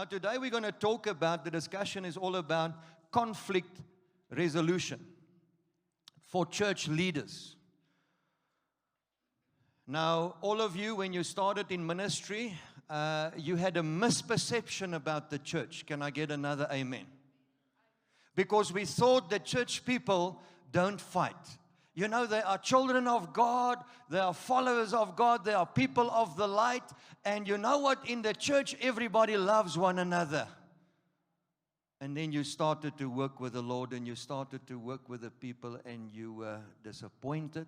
Now, today we're going to talk about, the discussion is all about conflict resolution for church leaders. Now, all of you, when you started in ministry, you had a misperception about the church. Can I get another amen? Because we thought that church people don't fight. You know, they are children of God, they are followers of God, they are people of the light. And you know what? In the church, everybody loves one another. And then you started to work with the Lord, and you started to work with the people, and you were disappointed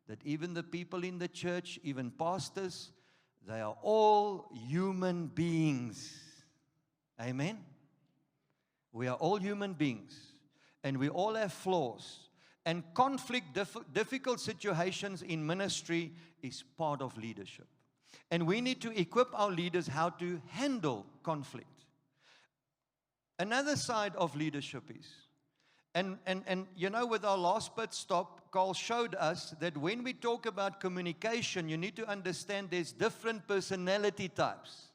that even the people in the church, even pastors, they are all human beings. Amen? We are all human beings, and we all have flaws. And conflict, difficult situations in ministry is part of leadership. And we need to equip our leaders how to handle conflict. Another side of leadership is, and you know, with our last pit stop, Carl showed us that when we talk about communication, you need to understand there's different personality types.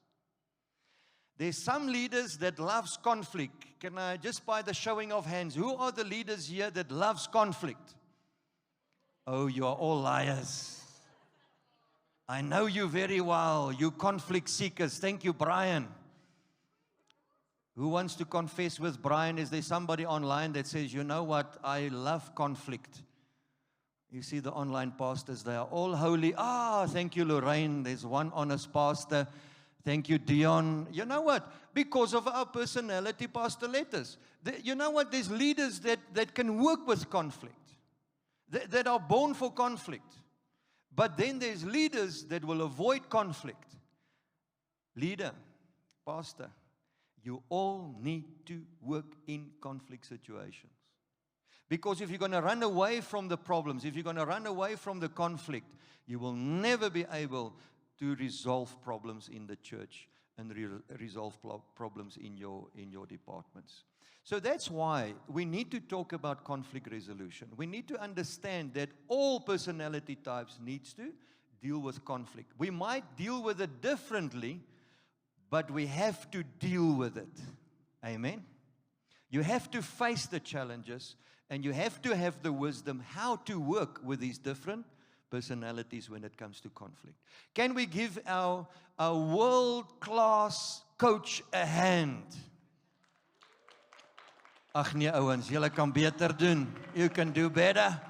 There's some leaders that loves conflict. Can I, just by the showing of hands, who are the leaders here that loves conflict? Oh, you are all liars. I know you very well, you conflict seekers. Thank you, Brian. Who wants to confess with Brian? Is there somebody online that says, you know what, I love conflict? You see the online pastors, they are all holy. Thank you, Lorraine. There's one honest pastor. Thank you, Dion. You know what? Because of our personality, Pastor Letters. You know what? There's leaders that can work with conflict, that are born for conflict. But then there's leaders that will avoid conflict. Leader, pastor, you all need to work in conflict situations. Because if you're going to run away from the problems, if you're going to run away from the conflict, you will never be able to resolve problems in the church and resolve problems in your departments. So that's why we need to talk about conflict resolution. We need to understand that all personality types needs to deal with conflict. We might deal with it differently, but we have to deal with it. Amen? You have to face the challenges, and you have to have the wisdom how to work with these different personalities when it comes to conflict. Can we give our world-class coach a hand? Ag nee ouens, julle kan beter doen. You can do better.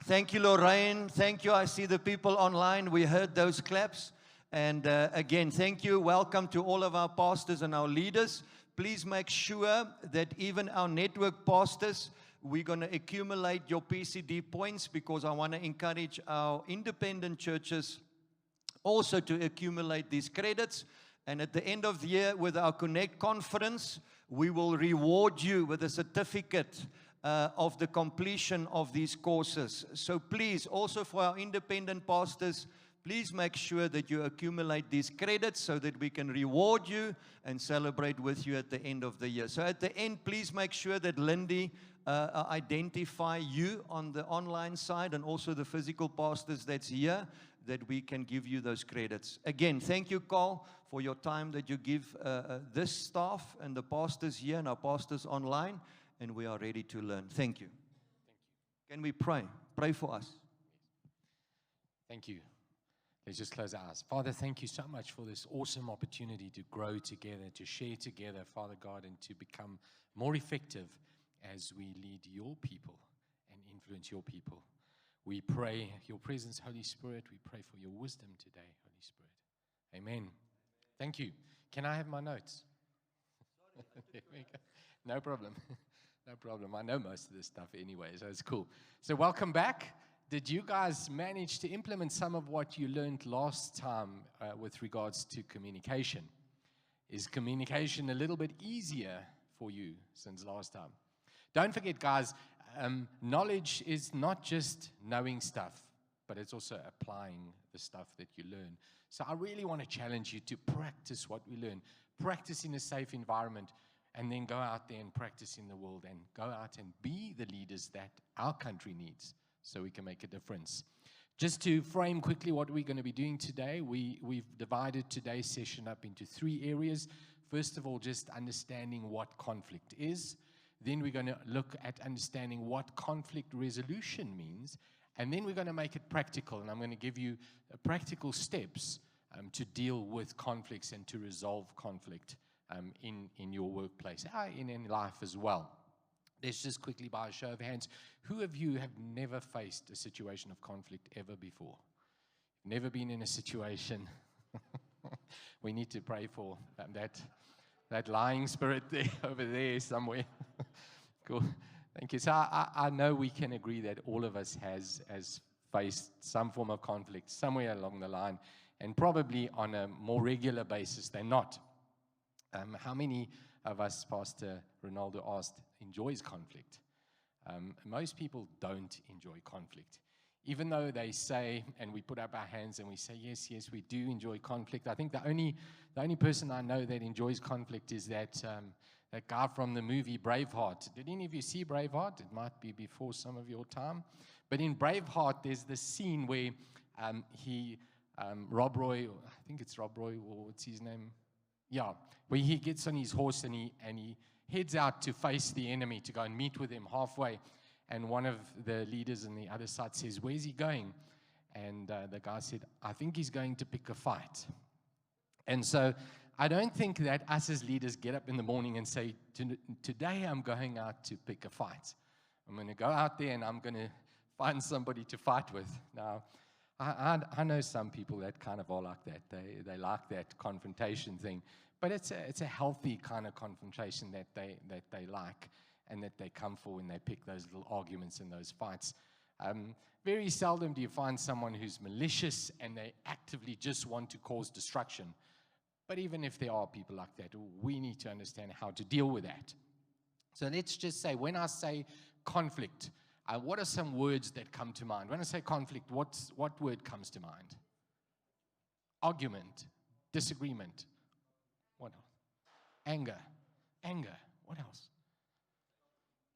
Thank you, Lorraine. Thank you. I see the people online. We heard those claps. And again, thank you. Welcome to all of our pastors and our leaders. Please make sure that even our network pastors, we're going to accumulate your PCD points, because I want to encourage our independent churches also to accumulate these credits. And at the end of the year, with our Connect conference, we will reward you with a certificate of the completion of these courses. So please, also for our independent pastors, please make sure that you accumulate these credits so that we can reward you and celebrate with you at the end of the year. So at the end, please make sure that Lindy identify you on the online side, and also the physical pastors that's here, that we can give you those credits. Again, thank you, Carl, for your time that you give this staff and the pastors here and our pastors online, and we are ready to learn. Thank you. Thank you. Can we pray? Pray for us. Thank you. Let's just close our eyes. Father, thank you so much for this awesome opportunity to grow together, to share together, Father God, and to become more effective as we lead your people and influence your people. We pray your presence, Holy Spirit. We pray for your wisdom today, Holy Spirit. Amen. Thank you. Can I have my notes? There we go. No problem. No problem. I know most of this stuff anyway, so it's cool. So welcome back. Did you guys manage to implement some of what you learned last time with regards to communication? Is communication a little bit easier for you since last time? Don't forget, guys, knowledge is not just knowing stuff, but it's also applying the stuff that you learn. So I really want to challenge you to practice what we learn. Practice in a safe environment, and then go out there and practice in the world, and go out and be the leaders that our country needs, so we can make a difference. Just to frame quickly what we're going to be doing today, we've divided today's session up into 3 areas. first of all, just understanding what conflict is. Then we're going to look at understanding what conflict resolution means. And then we're going to make it practical. And I'm going to give you practical steps to deal with conflicts and to resolve conflict in your workplace, in life as well. Let's just quickly, by a show of hands, who of you have never faced a situation of conflict ever before? Never been in a situation? We need to pray for that lying spirit there, over there somewhere. Cool. Thank you. So I know we can agree that all of us has faced some form of conflict somewhere along the line, and probably on a more regular basis than not. How many of us, Pastor Ronaldo asked, enjoys conflict? Most people don't enjoy conflict. Even though they say, and we put up our hands and we say, yes, we do enjoy conflict. I think the only person I know that enjoys conflict is that guy from the movie Braveheart. Did any of you see Braveheart? It might be before some of your time. But in Braveheart, there's this scene where Rob Roy, I think it's Rob Roy, or what's his name? Yeah, where he gets on his horse and he heads out to face the enemy, to go and meet with him halfway. And one of the leaders on the other side says, where's he going? And the guy said, I think he's going to pick a fight. And so I don't think that us as leaders get up in the morning and say, today I'm going out to pick a fight. I'm going to go out there and I'm going to find somebody to fight with. Now, I know some people that kind of are like that. They like that confrontation thing. But it's a healthy kind of confrontation that they like, and that they come for when they pick those little arguments and those fights. Very seldom do you find someone who's malicious and they actively just want to cause destruction. But even if there are people like that, we need to understand how to deal with that. So let's just say, when I say conflict, what are some words that come to mind? When I say conflict, what word comes to mind? Argument, disagreement. What else? Anger. What else?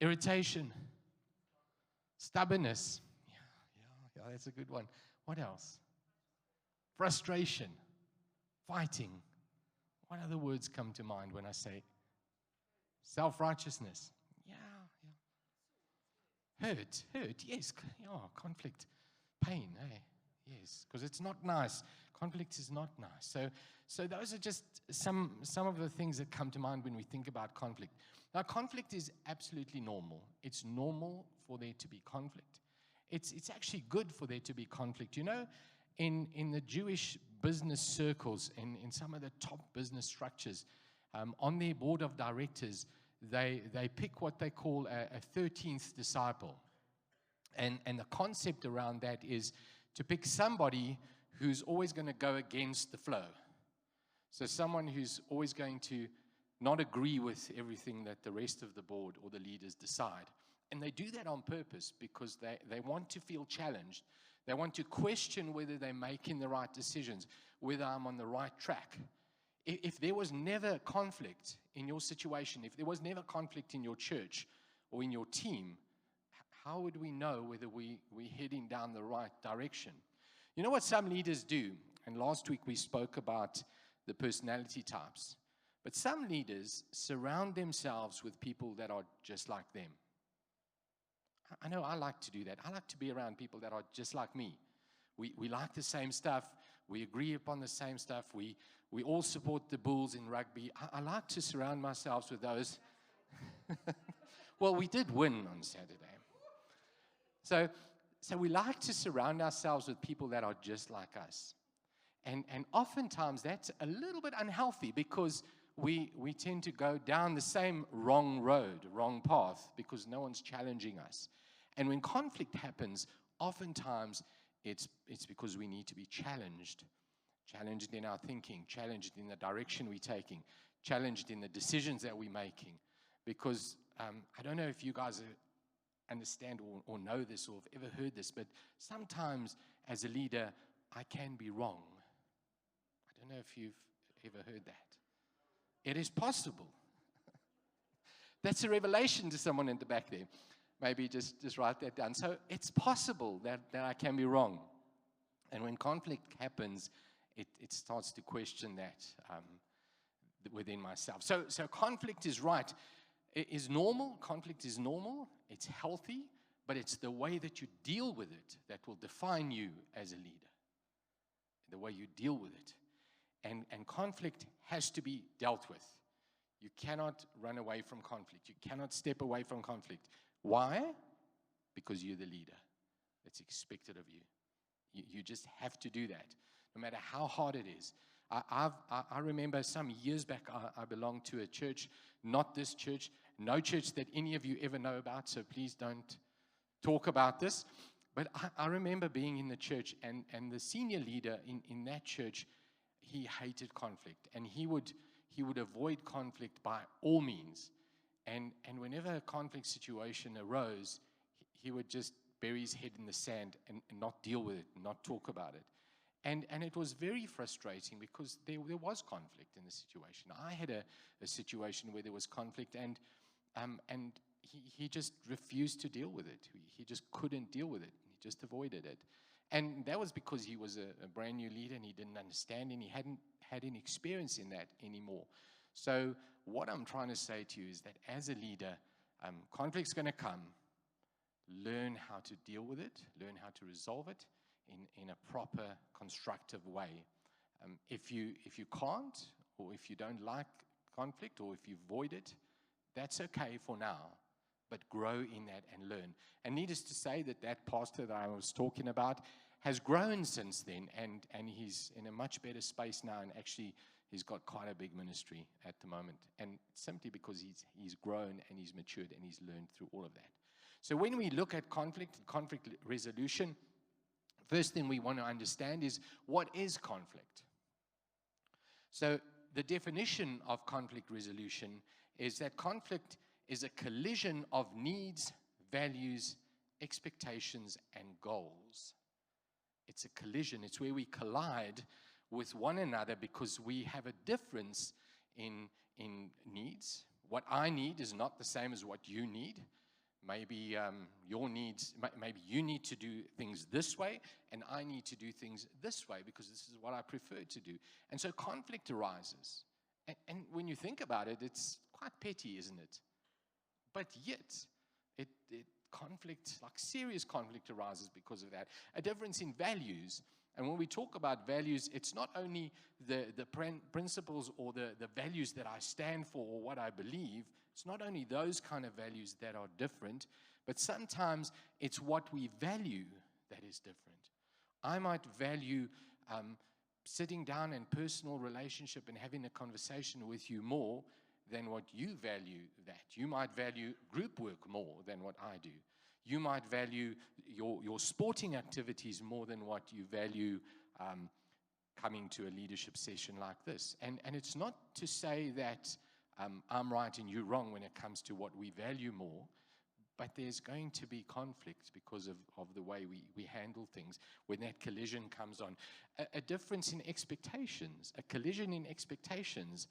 Irritation. Stubbornness. Yeah, that's a good one. What else? Frustration. Fighting. What other words come to mind when I say self-righteousness? Yeah. Hurt, yes. Yeah, conflict. Pain, yes, because it's not nice. Conflict is not nice. So those are just some of the things that come to mind when we think about conflict. Now, conflict is absolutely normal. It's normal for there to be conflict. It's actually good for there to be conflict. You know, in the Jewish business circles, in some of the top business structures, on their board of directors, they pick what they call a 13th disciple. And the concept around that is to pick somebody who's always going to go against the flow. So someone who's always going to not agree with everything that the rest of the board or the leaders decide. And they do that on purpose because they want to feel challenged. They want to question whether they're making the right decisions, whether I'm on the right track. If there was never conflict in your situation, if there was never conflict in your church or in your team, how would we know whether we're heading down the right direction? You know what some leaders do? And last week we spoke about the personality types. But some leaders surround themselves with people that are just like them. I know I like to do that. I like to be around people that are just like me. We like the same stuff. We agree upon the same stuff. We all support the Bulls in rugby. I like to surround myself with those. Well, we did win on Saturday. So we like to surround ourselves with people that are just like us. And oftentimes that's a little bit unhealthy because we tend to go down the same wrong road, wrong path, because no one's challenging us. And when conflict happens, oftentimes it's because we need to be challenged in our thinking, challenged in the direction we're taking, challenged in the decisions that we're making. Because I don't know if you guys understand or know this or have ever heard this, but sometimes as a leader, I can be wrong. I don't know if you've ever heard that. It is possible. That's a revelation to someone in the back there. Maybe just write that down. So it's possible that I can be wrong. And when conflict happens, it starts to question within myself. So conflict is right. It is normal. Conflict is normal. It's healthy, but it's the way that you deal with it that will define you as a leader. The way you deal with it. And conflict has to be dealt with. You cannot run away from conflict. You cannot step away from conflict. Why? Because you're the leader. It's expected of you. You just have to do that, no matter how hard it is. I remember some years back, I belonged to a church, not this church, no church that any of you ever know about, so please don't talk about this. But I remember being in the church, and the senior leader in that church, he hated conflict, and he would avoid conflict by all means. And whenever a conflict situation arose, he would just bury his head in the sand and not deal with it, not talk about it. And it was very frustrating because there was conflict in the situation. I had a situation where there was conflict, and he just refused to deal with it. He just couldn't deal with it. He just avoided it. And that was because he was a brand new leader, and he didn't understand, and he hadn't had any experience in that anymore. So what I'm trying to say to you is that as a leader, conflict's going to come. Learn how to deal with it. Learn how to resolve it in a proper, constructive way. If you can't, or if you don't like conflict, or if you avoid it, that's okay for now. But grow in that and learn. And needless to say that pastor that I was talking about has grown since then, and he's in a much better space now, and actually he's got quite a big ministry at the moment. And simply because he's grown and he's matured and he's learned through all of that. So when we look at conflict resolution, first thing we want to understand is, what is conflict? So the definition of conflict resolution is that conflict is a collision of needs, values, expectations, and goals. It's a collision. It's where we collide with one another because we have a difference in needs. What I need is not the same as what you need. Maybe your needs, maybe you need to do things this way, and I need to do things this way because this is what I prefer to do. And so conflict arises. And when you think about it, it's quite petty, isn't it? But yet, conflict, like serious conflict, arises because of that. A difference in values. And when we talk about values, it's not only the principles or the values that I stand for or what I believe. It's not only those kind of values that are different, but sometimes it's what we value that is different. I might value sitting down in personal relationship and having a conversation with you more than what you value that. You might value group work more than what I do. You might value your sporting activities more than what you value coming to a leadership session like this. And it's not to say that I'm right and you're wrong when it comes to what we value more, but there's going to be conflict because of the way we handle things when that collision comes on. A difference in expectations, a collision in expectations.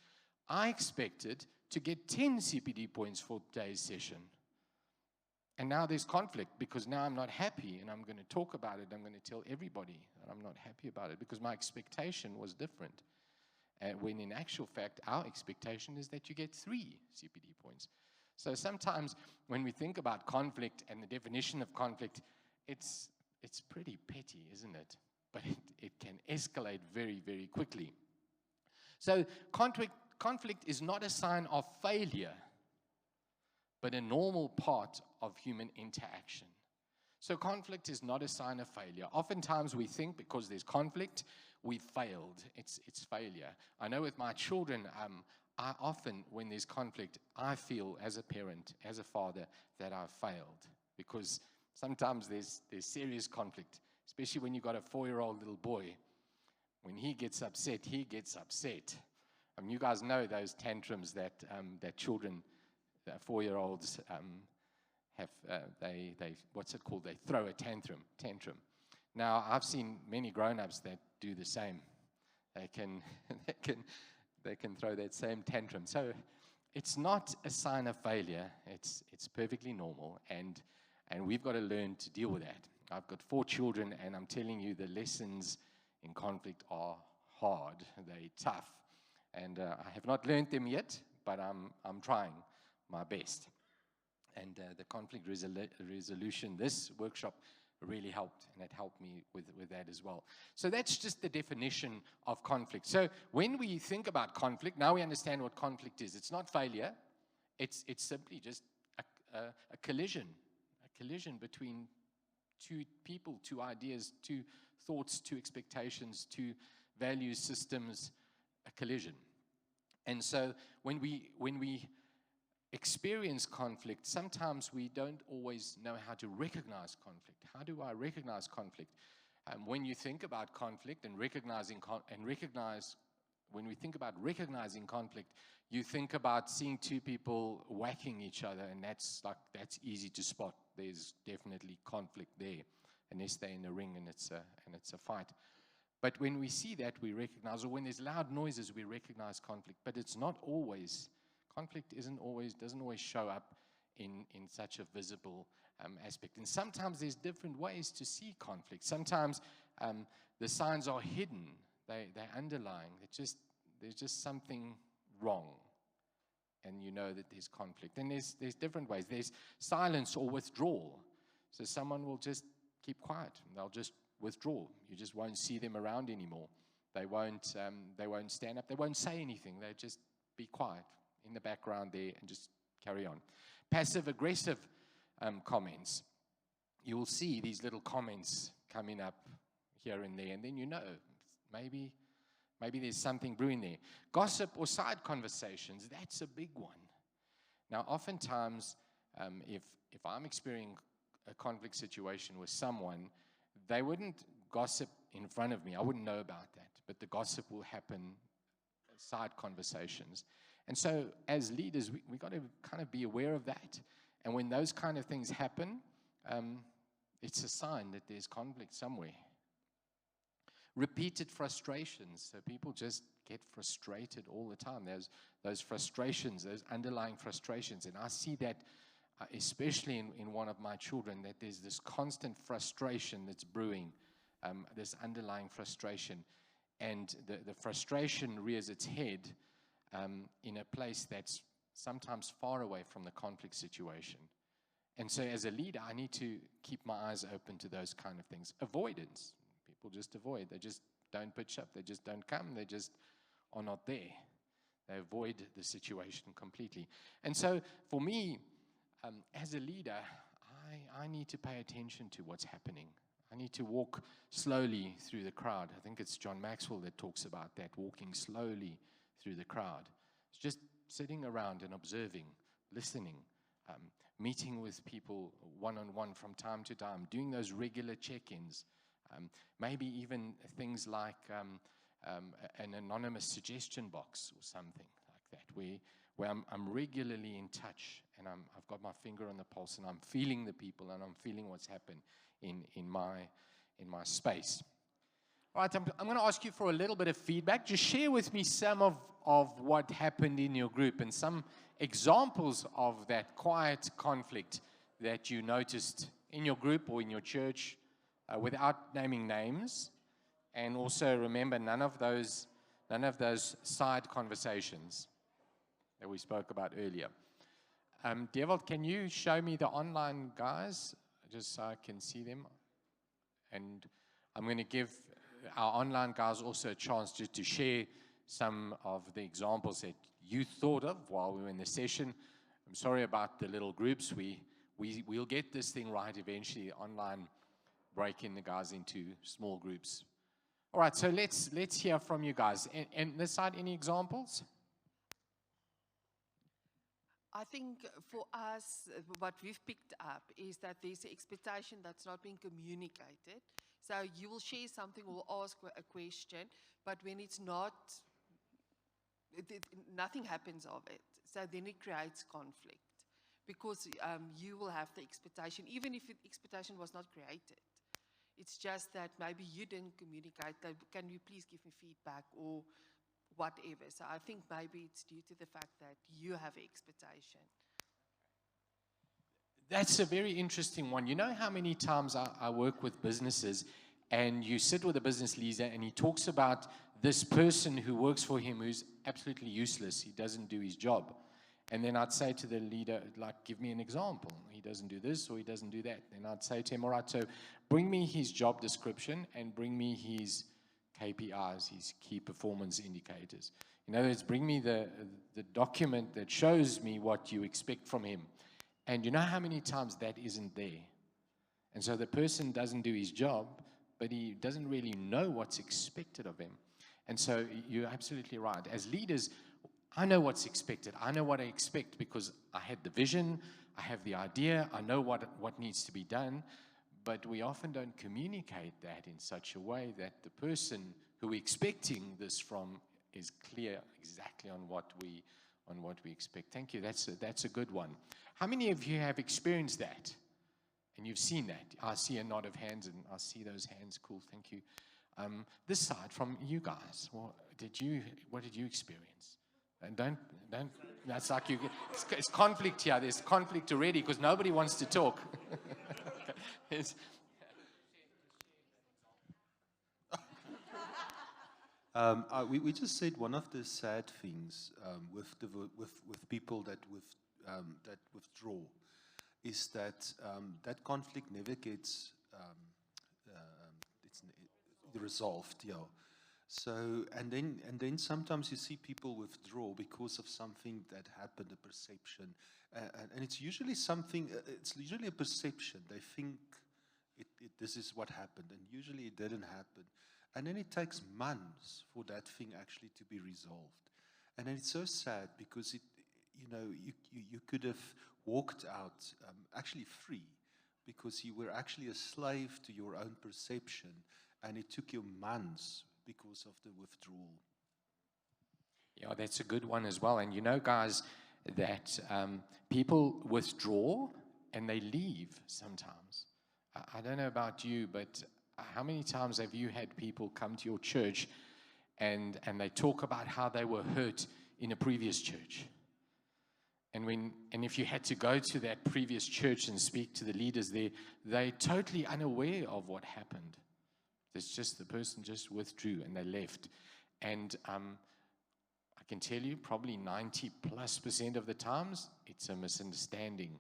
I expected to get 10 CPD points for today's session. And now there's conflict because now I'm not happy, and I'm going to talk about it. I'm going to tell everybody that I'm not happy about it because my expectation was different. When in actual fact, our expectation is that you get 3 CPD points. So sometimes when we think about conflict and the definition of conflict, it's pretty petty, isn't it? But it can escalate very, very quickly. So conflict is not a sign of failure, but a normal part of human interaction. So conflict is not a sign of failure. Oftentimes we think because there's conflict, we've failed. It's failure. I know with my children, I often, when there's conflict, I feel as a parent, as a father, that I've failed. Because sometimes there's serious conflict, especially when you've got a 4-year-old little boy. When he gets upset, he gets upset. You guys know those tantrums that children, 4-year-olds, have. What's it called? They throw a tantrum. Now, I've seen many grown-ups that do the same. They can throw that same tantrum. So it's not a sign of failure. It's perfectly normal, and we've got to learn to deal with that. I've got 4 children, and I'm telling you, the lessons in conflict are hard. They're tough. And I have not learned them yet, but I'm trying my best. And the conflict resolution, this workshop really helped, and it helped me with that as well. So that's just the definition of conflict. So when we think about conflict, now we understand what conflict is. It's not failure. It's simply just a collision between two people, two ideas, two thoughts, two expectations, two value systems, a collision. And so when we experience conflict, sometimes we don't always know how to recognize conflict. How do I recognize conflict? When you think about conflict and when we think about recognizing conflict, you think about seeing two people whacking each other, and that's easy to spot. There's definitely conflict there, unless they're in a ring and it's a fight. But when we see that, we recognize, or when there's loud noises, we recognize conflict. But it's not always. Conflict doesn't always show up in such a visible aspect. And sometimes there's different ways to see conflict. Sometimes the signs are hidden. They're underlying. There's just something wrong. And you know that there's conflict. And there's different ways. There's silence or withdrawal. So someone will just keep quiet. They'll just withdraw. You just won't see them around anymore. They won't stand up. They won't say anything. They just be quiet in the background there and just carry on. Passive-aggressive comments. You will see these little comments coming up here and there, and then you know maybe there's something brewing there. Gossip or side conversations, that's a big one. Now, oftentimes, if I'm experiencing a conflict situation with someone, they wouldn't gossip in front of me. I wouldn't know about that, but the gossip will happen, side conversations. And so as leaders, we got to kind of be aware of that. And when those kind of things happen, it's a sign that there's conflict somewhere. Repeated frustrations. So people just get frustrated all the time. There's those frustrations, those underlying frustrations. And I see that especially in one of my children, that there's this constant frustration that's brewing, this underlying frustration. And the frustration rears its head in a place that's sometimes far away from the conflict situation. And so as a leader, I need to keep my eyes open to those kind of things. Avoidance. People just avoid. They just don't pitch up. They just don't come. They just are not there. They avoid the situation completely. And so for me, as a leader, I need to pay attention to what's happening. I need to walk slowly through the crowd. I think it's John Maxwell that talks about that, walking slowly through the crowd. It's just sitting around and observing, listening, meeting with people one-on-one from time to time, doing those regular check-ins, maybe even things like an anonymous suggestion box or something like that, where I'm regularly in touch, and I've got my finger on the pulse, and I'm feeling the people, and I'm feeling what's happened in my space. All right, I'm going to ask you for a little bit of feedback. Just share with me some of what happened in your group and some examples of that quiet conflict that you noticed in your group or in your church, without naming names. And also remember, none of those side conversations that we spoke about earlier. Devil, can you show me the online guys, just so I can see them? And I'm going to give our online guys also a chance just to share some of the examples that you thought of while we were in the session. I'm sorry about the little groups. We'll get this thing right eventually, online, breaking the guys into small groups. All right, so let's hear from you guys. And this side, any examples? I think for us, what we've picked up is that there's an expectation that's not being communicated. So you will share something, we'll ask a question, but when it's not, nothing happens of it. So then it creates conflict, because you will have the expectation, even if the expectation was not created. It's just that maybe you didn't communicate, that, can you please give me feedback or whatever. So I think maybe it's due to the fact that you have an expectation. That's a very interesting one. You know how many times I work with businesses, and you sit with a business leader and he talks about this person who works for him who's absolutely useless, he doesn't do his job. And then I'd say to the leader, like, give me an example. He doesn't do this or he doesn't do that. Then I'd say to him, all right, so bring me his job description and bring me his KPIs, his key performance indicators. In other words, bring me the document that shows me what you expect from him. And you know how many times that isn't there? And so the person doesn't do his job, but he doesn't really know what's expected of him. And so you're absolutely right. As leaders, I know what's expected. I know what I expect because I had the vision, I have the idea, I know what needs to be done, but we often don't communicate that in such a way that the person who we're expecting this from is clear exactly on what we expect. Thank you. That's a good one. How many of you have experienced that? And you've seen that? I see a nod of hands, and I see those hands. Cool. Thank you. This side from you guys. What did you experience? And don't. That's like it's conflict here. There's conflict already because nobody wants to talk. We just said one of the sad things with people that withdraw is that that conflict never gets resolved. Yeah. So and then sometimes you see people withdraw because of something that happened, a perception, and it's usually something. It's usually a perception. They think this is what happened, and usually it didn't happen. And then it takes months for that thing actually to be resolved. And then it's so sad because you could have walked out actually free because you were actually a slave to your own perception, and it took you months because of the withdrawal. Yeah, that's a good one as well. And you know, guys, that people withdraw and they leave sometimes. I don't know about you, but how many times have you had people come to your church and they talk about how they were hurt in a previous church? And if you had to go to that previous church and speak to the leaders there, they're totally unaware of what happened. It's just the person just withdrew and they left. And I can tell you probably 90+% of the times, it's a misunderstanding.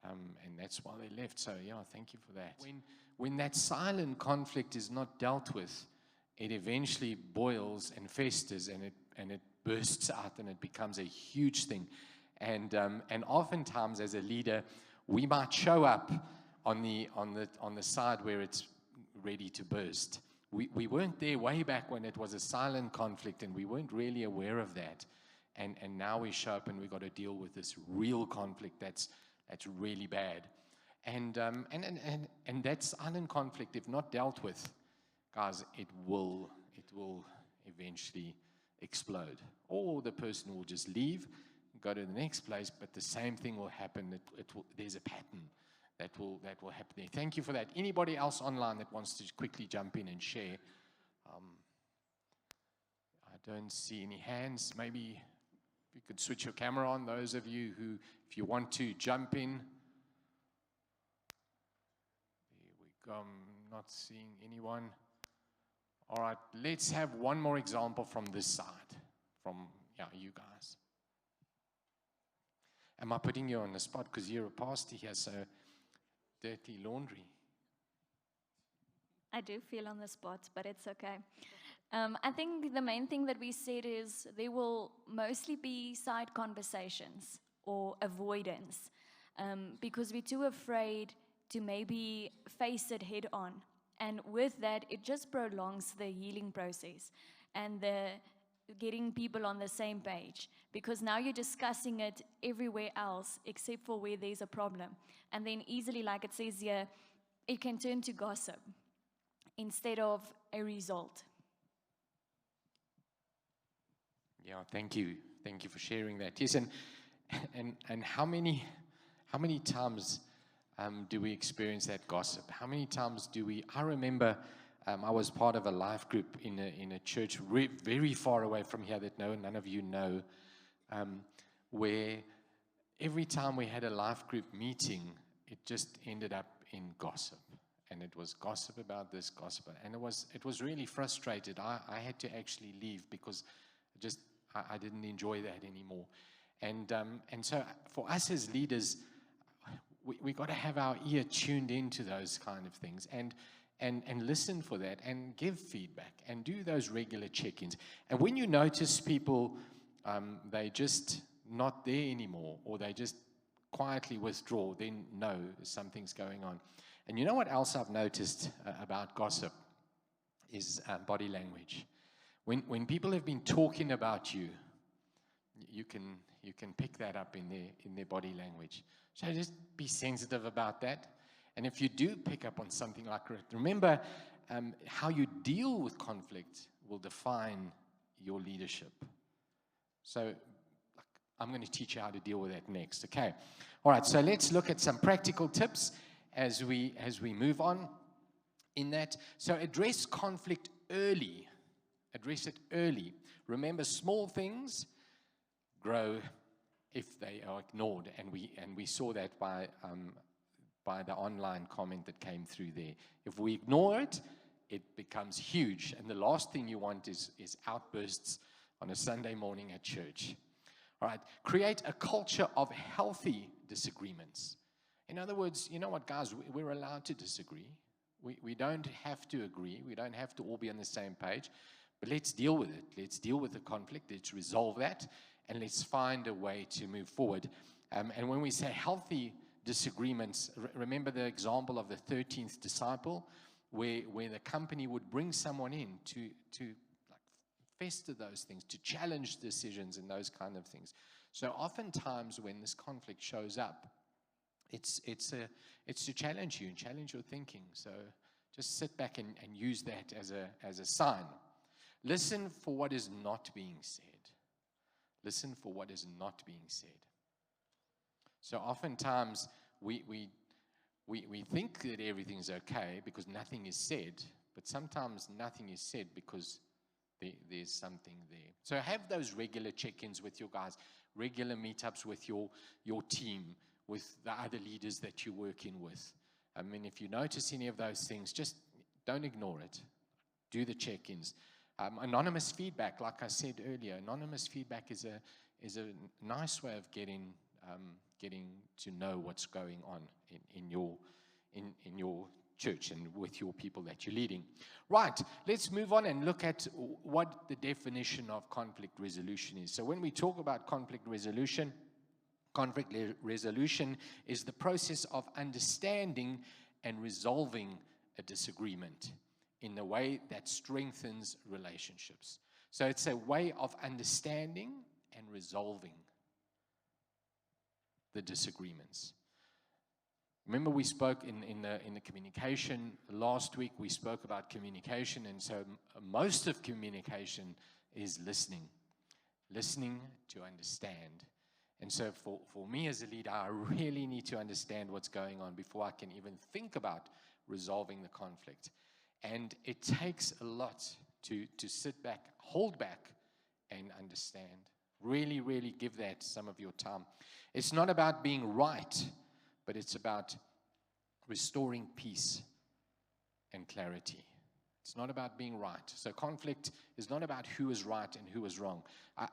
And that's why they left. So, yeah, thank you for that. When that silent conflict is not dealt with, it eventually boils and festers and it bursts out and it becomes a huge thing. And oftentimes as a leader, we might show up on the side where it's ready to burst. We weren't there way back when it was a silent conflict and we weren't really aware of that. And now we show up and we've got to deal with this real conflict that's really bad. And that silent conflict, if not dealt with, guys, it will eventually explode. Or the person will just leave, go to the next place, but the same thing will happen. There's a pattern that will happen there. Thank you for that. Anybody else online that wants to quickly jump in and share? I don't see any hands. Maybe if you could switch your camera on, those of you who, if you want to jump in. There we go. I'm not seeing anyone. All right, let's have one more example from this side, from you guys. Am I putting you on the spot because you're a pastor here, so dirty laundry? I do feel on the spot, but it's okay. I think the main thing that we said is there will mostly be side conversations or avoidance because we're too afraid to maybe face it head on. And with that, it just prolongs the healing process and the getting people on the same page, because now you're discussing it everywhere else except for where there's a problem. And then easily, like it says here, it can turn to gossip instead of a result. Yeah, thank you. Thank you for sharing that. Yes, and how many times do we experience that gossip? How many times do we? I remember I was part of a life group in a church very far away from here that none of you know, where every time we had a life group meeting, it just ended up in gossip. And it was gossip about this, gossip, and it was really frustrated. I had to actually leave because I didn't enjoy that anymore. And so for us as leaders, we got to have our ear tuned into those kind of things and listen for that and give feedback and do those regular check-ins. And when you notice people, they just not there anymore, or they just quietly withdraw, then know something's going on. And you know what else I've noticed about gossip is body language. When people have been talking about you, you can pick that up in their body language. So just be sensitive about that. And if you do pick up on something like that, remember how you deal with conflict will define your leadership. So I'm going to teach you how to deal with that next. Okay. All right. So let's look at some practical tips as we move on in that. So address conflict early. Address it early. Remember, small things grow if they are ignored, and we saw that by the online comment that came through there. If we ignore it, it becomes huge, and the last thing you want is outbursts on a Sunday morning at church. All right, create a culture of healthy disagreements. In other words, you know what, guys, we're allowed to disagree. We don't have to agree. We don't have to all be on the same page, but let's deal with it. Let's deal with the conflict. Let's resolve that, and let's find a way to move forward. And when we say healthy disagreements, remember the example of the 13th disciple, where the company would bring someone in to like fester those things, to challenge decisions and those kind of things. So oftentimes when this conflict shows up, it's to challenge you and challenge your thinking. So just sit back and use that as a sign. Listen for what is not being said. Listen for what is not being said. So oftentimes we think that everything's okay because nothing is said, but sometimes nothing is said because there's something there. So have those regular check-ins with your guys, regular meetups with your team, with the other leaders that you're working with. I mean, if you notice any of those things, just don't ignore it. Do the check-ins. Anonymous feedback, like I said earlier, anonymous feedback is a nice way of getting to know what's going on in your church and with your people that you're leading. Right, let's move on and look at what the definition of conflict resolution is. So when we talk about conflict resolution is the process of understanding and resolving a disagreement in a way that strengthens relationships. So it's a way of understanding and resolving the disagreements. Remember, we spoke in the communication last week. We spoke about communication, and so most of communication is listening to understand. And so for me as a leader, I really need to understand what's going on before I can even think about resolving the conflict. And it takes a lot to sit back, hold back, and understand. Really, really give that some of your time. It's not about being right, but it's about restoring peace and clarity. It's not about being right. So conflict is not about who is right and who is wrong.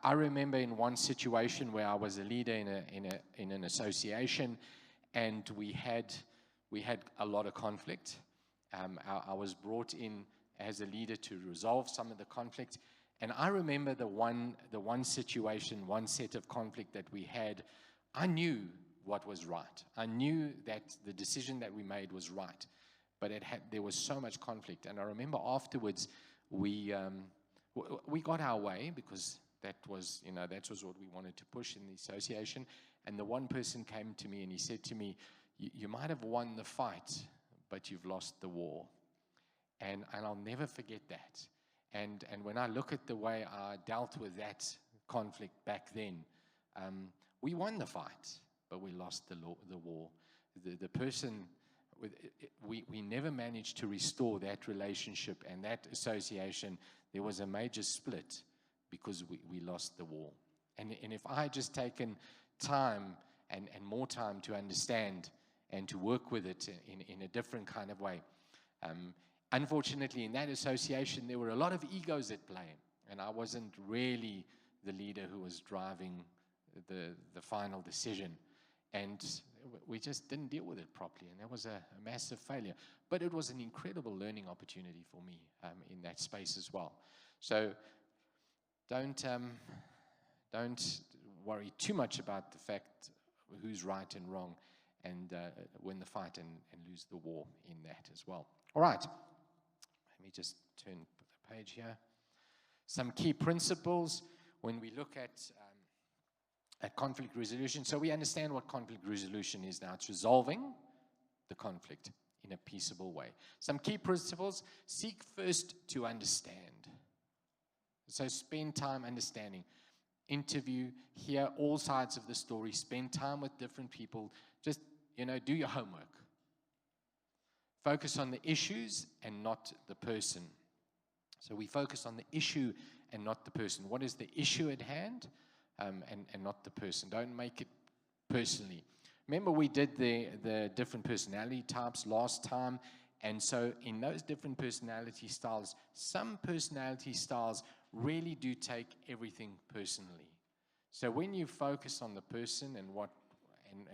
I remember in one situation where I was a leader in an association, and we had a lot of conflict. I was brought in as a leader to resolve some of the conflict. And I remember the one situation, one set of conflict that we had. I knew what was right. I knew that the decision that we made was right, but there was so much conflict. And I remember afterwards we got our way because that was what we wanted to push in the association. And the one person came to me and he said to me, "You might have won the fight, but you've lost the war." And I'll never forget that. And when I look at the way I dealt with that conflict back then, we won the fight, but we lost the war. The person, we never managed to restore that relationship and that association. There was a major split because we lost the war. And if I had just taken time and more time to understand and to work with it in a different kind of way, Unfortunately, in that association, there were a lot of egos at play, and I wasn't really the leader who was driving the final decision. And we just didn't deal with it properly, and that was a massive failure. But it was an incredible learning opportunity for me in that space as well. So don't worry too much about the fact who's right and wrong, and win the fight and lose the war in that as well. All right, let me just turn the page here. Some key principles when we look at conflict resolution. So we understand what conflict resolution is now. It's resolving the conflict in a peaceable way. Some key principles: seek first to understand. So spend time understanding. Interview, hear all sides of the story, spend time with different people. Just, do your homework. Focus on the issues and not the person. So we focus on the issue and not the person. What is the issue at hand? And not the person. Don't make it personally. Remember, we did the different personality types last time. And so in those different personality styles, some personality styles really do take everything personally. So when you focus on the person and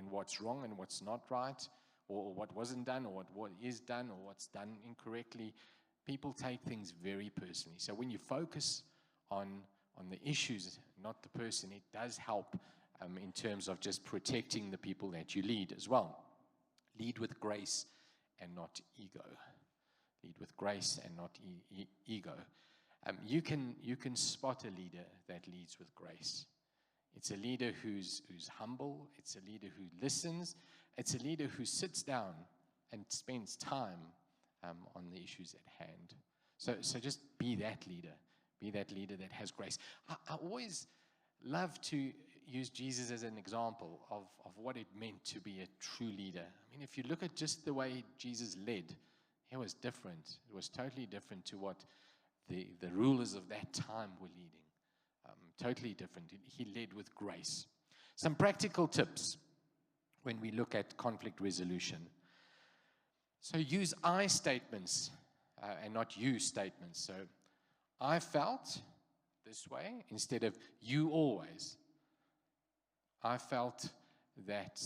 what's wrong and what's not right, or what wasn't done, or what is done, or what's done incorrectly, people take things very personally. So when you focus on the issues, not the person, it does help in terms of just protecting the people that you lead as well. Lead with grace and not ego. Lead with grace and not ego. You can spot a leader that leads with grace. It's a leader who's humble. It's a leader who listens. It's a leader who sits down and spends time on the issues at hand. So just be that leader. Be that leader that has grace. I always love to use Jesus as an example of what it meant to be a true leader. I mean, if you look at just the way Jesus led, it was different. It was totally different to what the rulers of that time were leading. Totally different. He led with grace. Some practical tips when we look at conflict resolution. So use I statements and not you statements. So I felt this way instead of you always. I felt that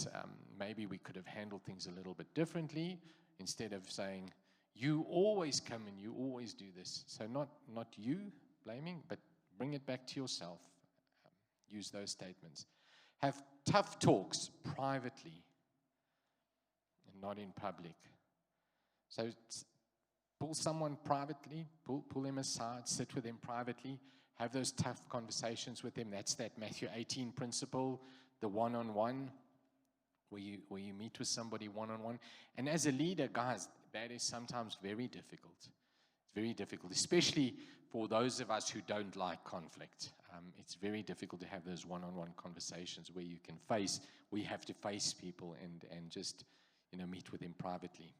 maybe we could have handled things a little bit differently instead of saying you always come and you always do this. So not you blaming, but bring it back to yourself. Use those statements. Have tough talks privately and not in public. So pull someone privately, pull them aside, sit with them privately, have those tough conversations with them. That's that Matthew 18 principle, the one-on-one, where you meet with somebody one-on-one. And as a leader, guys, that is sometimes very difficult. It's very difficult, especially for those of us who don't like conflict. It's very difficult to have those one-on-one conversations where we have to face people and just, meet with them privately.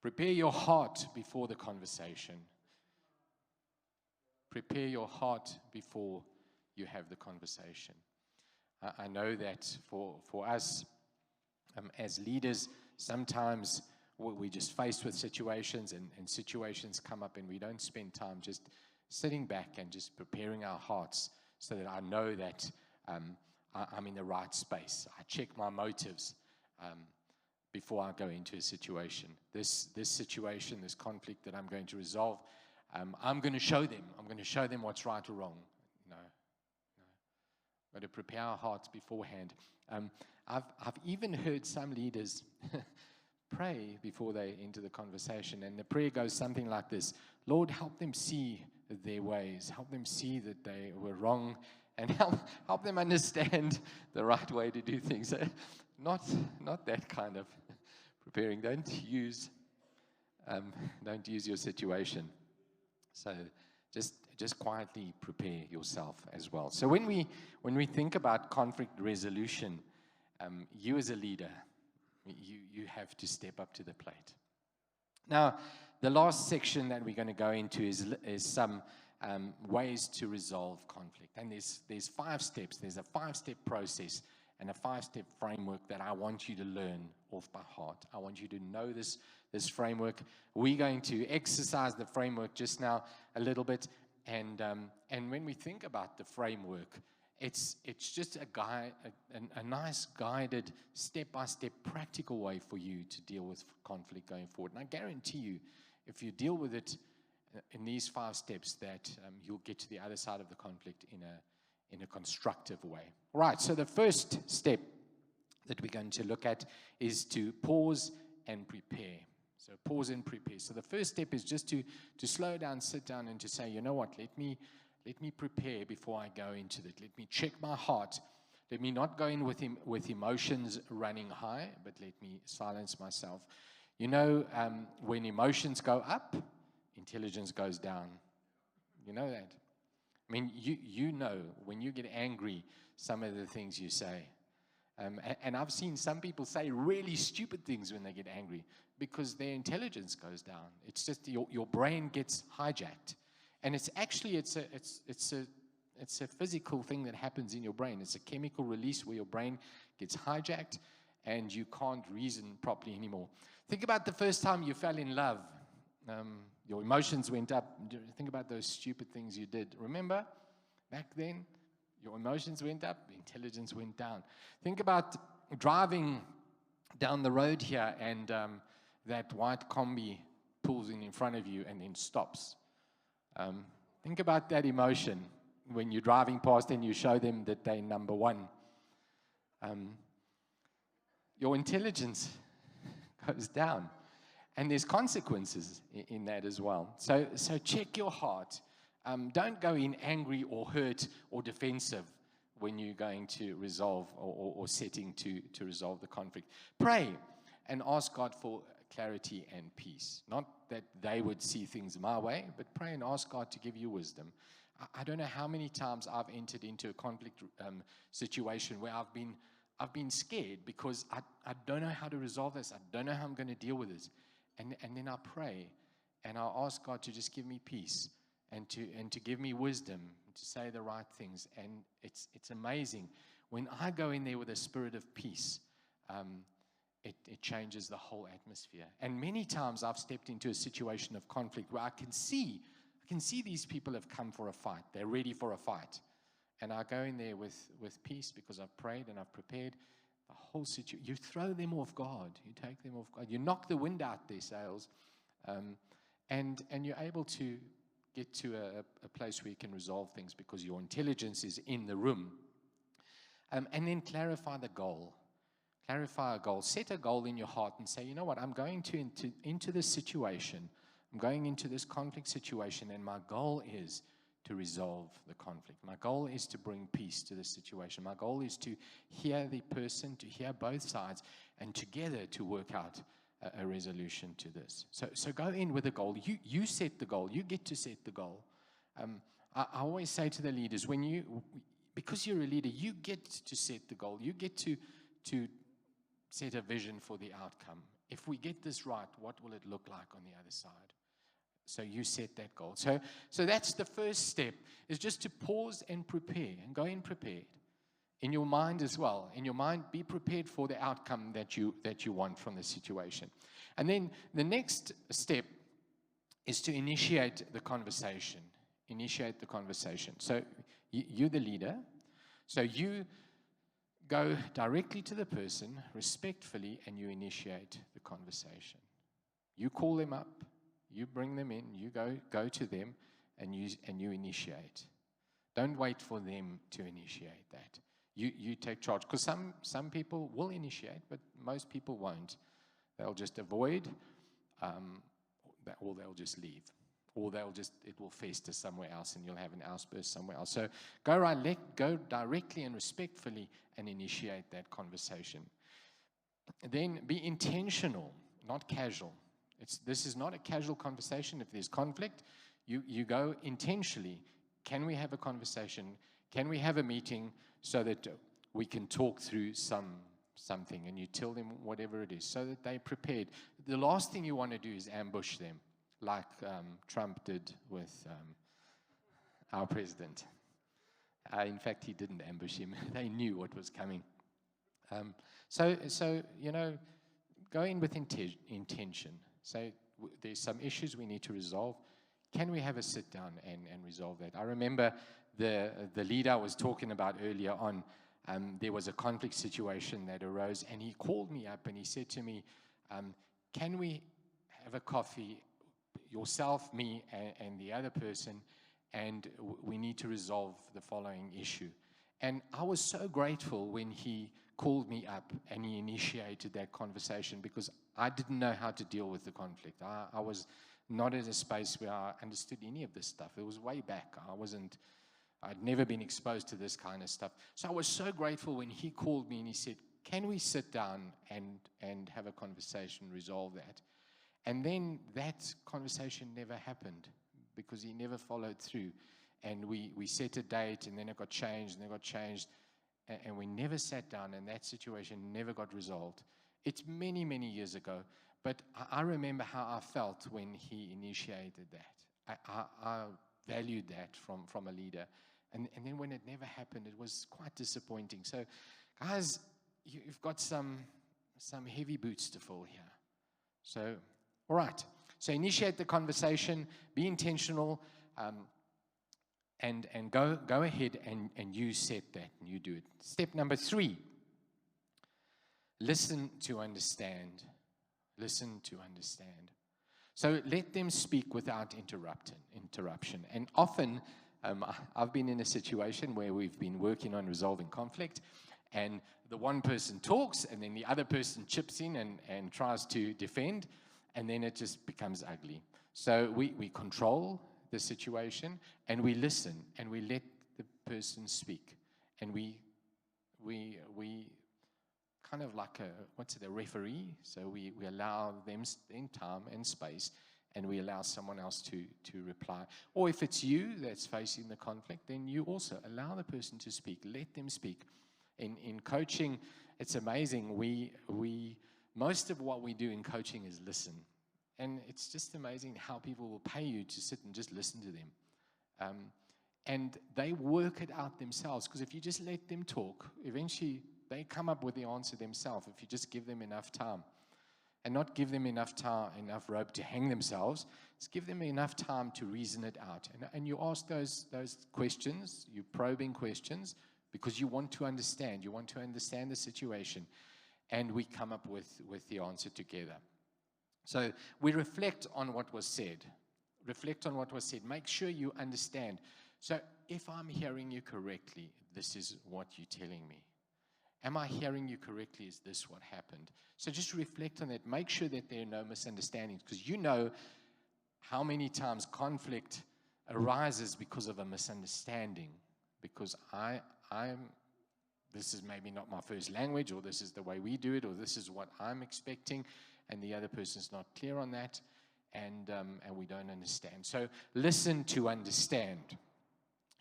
Prepare your heart before the conversation. Prepare your heart before you have the conversation. I know that for us as leaders, sometimes we're just faced with situations and situations come up and we don't spend time just sitting back and just preparing our hearts so that I know that I'm in the right space. I check my motives before I go into a situation. This situation, this conflict that I'm going to resolve, I'm going to show them. I'm going to show them what's right or wrong. No. Got to prepare our hearts beforehand. I've even heard some leaders pray before they enter the conversation, and the prayer goes something like this: Lord, help them see their ways, help them see that they were wrong, and help them understand the right way to do things. Not that kind of preparing. Don't use your situation. So just quietly prepare yourself as well. So when we think about conflict resolution, you as a leader, you have to step up to the plate. Now, the last section that we're going to go into is some ways to resolve conflict. And there's 5 steps. There's a 5-step process and a 5-step framework that I want you to learn off by heart. I want you to know this this framework. We're going to exercise the framework just now a little bit. And when we think about the framework, it's just a nice guided, step-by-step practical way for you to deal with conflict going forward. And I guarantee you, if you deal with it in these 5 steps, that you'll get to the other side of the conflict in a constructive way. Right, so the first step that we're going to look at is to pause and prepare. So pause and prepare. So the first step is just to slow down, sit down, and to say, you know what, let me prepare before I go into that. Let me check my heart. Let me not go in with emotions running high, but let me silence myself. You know, when emotions go up, intelligence goes down. You know that? I mean, you know, when you get angry, some of the things you say. And I've seen some people say really stupid things when they get angry because their intelligence goes down. It's just your brain gets hijacked. And it's actually, it's a physical thing that happens in your brain. It's a chemical release where your brain gets hijacked and you can't reason properly anymore. Think about the first time you fell in love. Your emotions went up. Think about those stupid things you did. Remember, back then, your emotions went up, intelligence went down. Think about driving down the road here and that white combi pulls in front of you and then stops. Think about that emotion when you're driving past and you show them that they're number one. Your intelligence goes down. And there's consequences in that as well. So check your heart. Don't go in angry or hurt or defensive when you're going to resolve or setting to resolve the conflict. Pray and ask God for clarity and peace. Not that they would see things my way, but pray and ask God to give you wisdom. I don't know how many times I've entered into a conflict situation where I've been scared because I don't know how to resolve this. I don't know how I'm going to deal with it. And then I pray and I ask God to just give me peace and to give me wisdom to say the right things. And it's amazing. When I go in there with a spirit of peace, it changes the whole atmosphere. And many times I've stepped into a situation of conflict where I can see these people have come for a fight. They're ready for a fight. And I go in there with peace because I've prayed and I've prepared. The whole situation, you throw them off guard. You take them off guard. You knock the wind out their sails. And you're able to get to a place where you can resolve things because your intelligence is in the room. And then clarify the goal. Clarify a goal. Set a goal in your heart and say, you know what, I'm going into this situation. I'm going into this conflict situation, and my goal is to resolve the conflict. My goal is to bring peace to the situation. My goal is to hear the person, to hear both sides, and together to work out a resolution to this. So go in with a goal. You set the goal. You get to set the goal. I always say to the leaders, because you're a leader, you get to set the goal. You get to set a vision for the outcome. If we get this right, what will it look like on the other side? So you set that goal. So that's the first step, is just to pause and prepare, and go in prepared. In your mind as well. In your mind, be prepared for the outcome that you want from the situation. And then the next step is to initiate the conversation. Initiate the conversation. So you're the leader. So you go directly to the person, respectfully, and you initiate the conversation. You call them up. You bring them in, you go to them, and you initiate. Don't wait for them to initiate that. You take charge. Because some people will initiate, but most people won't. They'll just avoid, or they'll just leave. Or it will fester somewhere else, and you'll have an outburst somewhere else. So go directly and respectfully and initiate that conversation. Then be intentional, not casual. This is not a casual conversation. If there's conflict, you go intentionally. Can we have a conversation? Can we have a meeting so that we can talk through something? And you tell them whatever it is so that they're prepared. The last thing you want to do is ambush them like Trump did with our president. In fact, he didn't ambush him. They knew what was coming. So go in with intention. Say, there's some issues we need to resolve. Can we have a sit down and resolve that? I remember the leader I was talking about earlier on, there was a conflict situation that arose, and he called me up and he said to me, can we have a coffee, yourself, me, and the other person, and we need to resolve the following issue. And I was so grateful when he called me up and he initiated that conversation, because I didn't know how to deal with the conflict. I was not in a space where I understood any of this stuff. It was way back. I'd never been exposed to this kind of stuff. So I was so grateful when he called me and he said, can we sit down and have a conversation, resolve that? And then that conversation never happened, because he never followed through. And we set a date, and then it got changed, and it got changed, and we never sat down, and that situation never got resolved. It's many, many years ago, but I remember how I felt when he initiated that. I valued that from a leader. And then when it never happened, it was quite disappointing. So, guys, you've got some heavy boots to fill here. So, all right. So initiate the conversation, be intentional, and go ahead and you set that and you do it. Step number 3, listen to understand. Listen to understand. So let them speak without interruption. And often, I've been in a situation where we've been working on resolving conflict, and the one person talks, and then the other person chips in and tries to defend, and then it just becomes ugly. So we control the situation, and we listen, and we let the person speak. And we kind of like a referee. So we allow them in time and space, and we allow someone else to reply. Or if it's you that's facing the conflict, then you also allow the person to speak. Let them speak. In coaching, it's amazing. Most of what we do in coaching is listen. And it's just amazing how people will pay you to sit and just listen to them. And they work it out themselves, because if you just let them talk, eventually they come up with the answer themselves if you just give them enough time. And not give them enough time, enough rope to hang themselves. Just give them enough time to reason it out. And you ask those questions, you probing questions, because you want to understand. You want to understand the situation. And we come up with the answer together. So we reflect on what was said. Reflect on what was said. Make sure you understand. So if I'm hearing you correctly, this is what you're telling me. Am I hearing you correctly? Is this what happened? So just reflect on that. Make sure that there are no misunderstandings, because you know how many times conflict arises because of a misunderstanding. Because this is maybe not my first language, or this is the way we do it, or this is what I'm expecting, and the other person's not clear on that, and we don't understand. So listen to understand.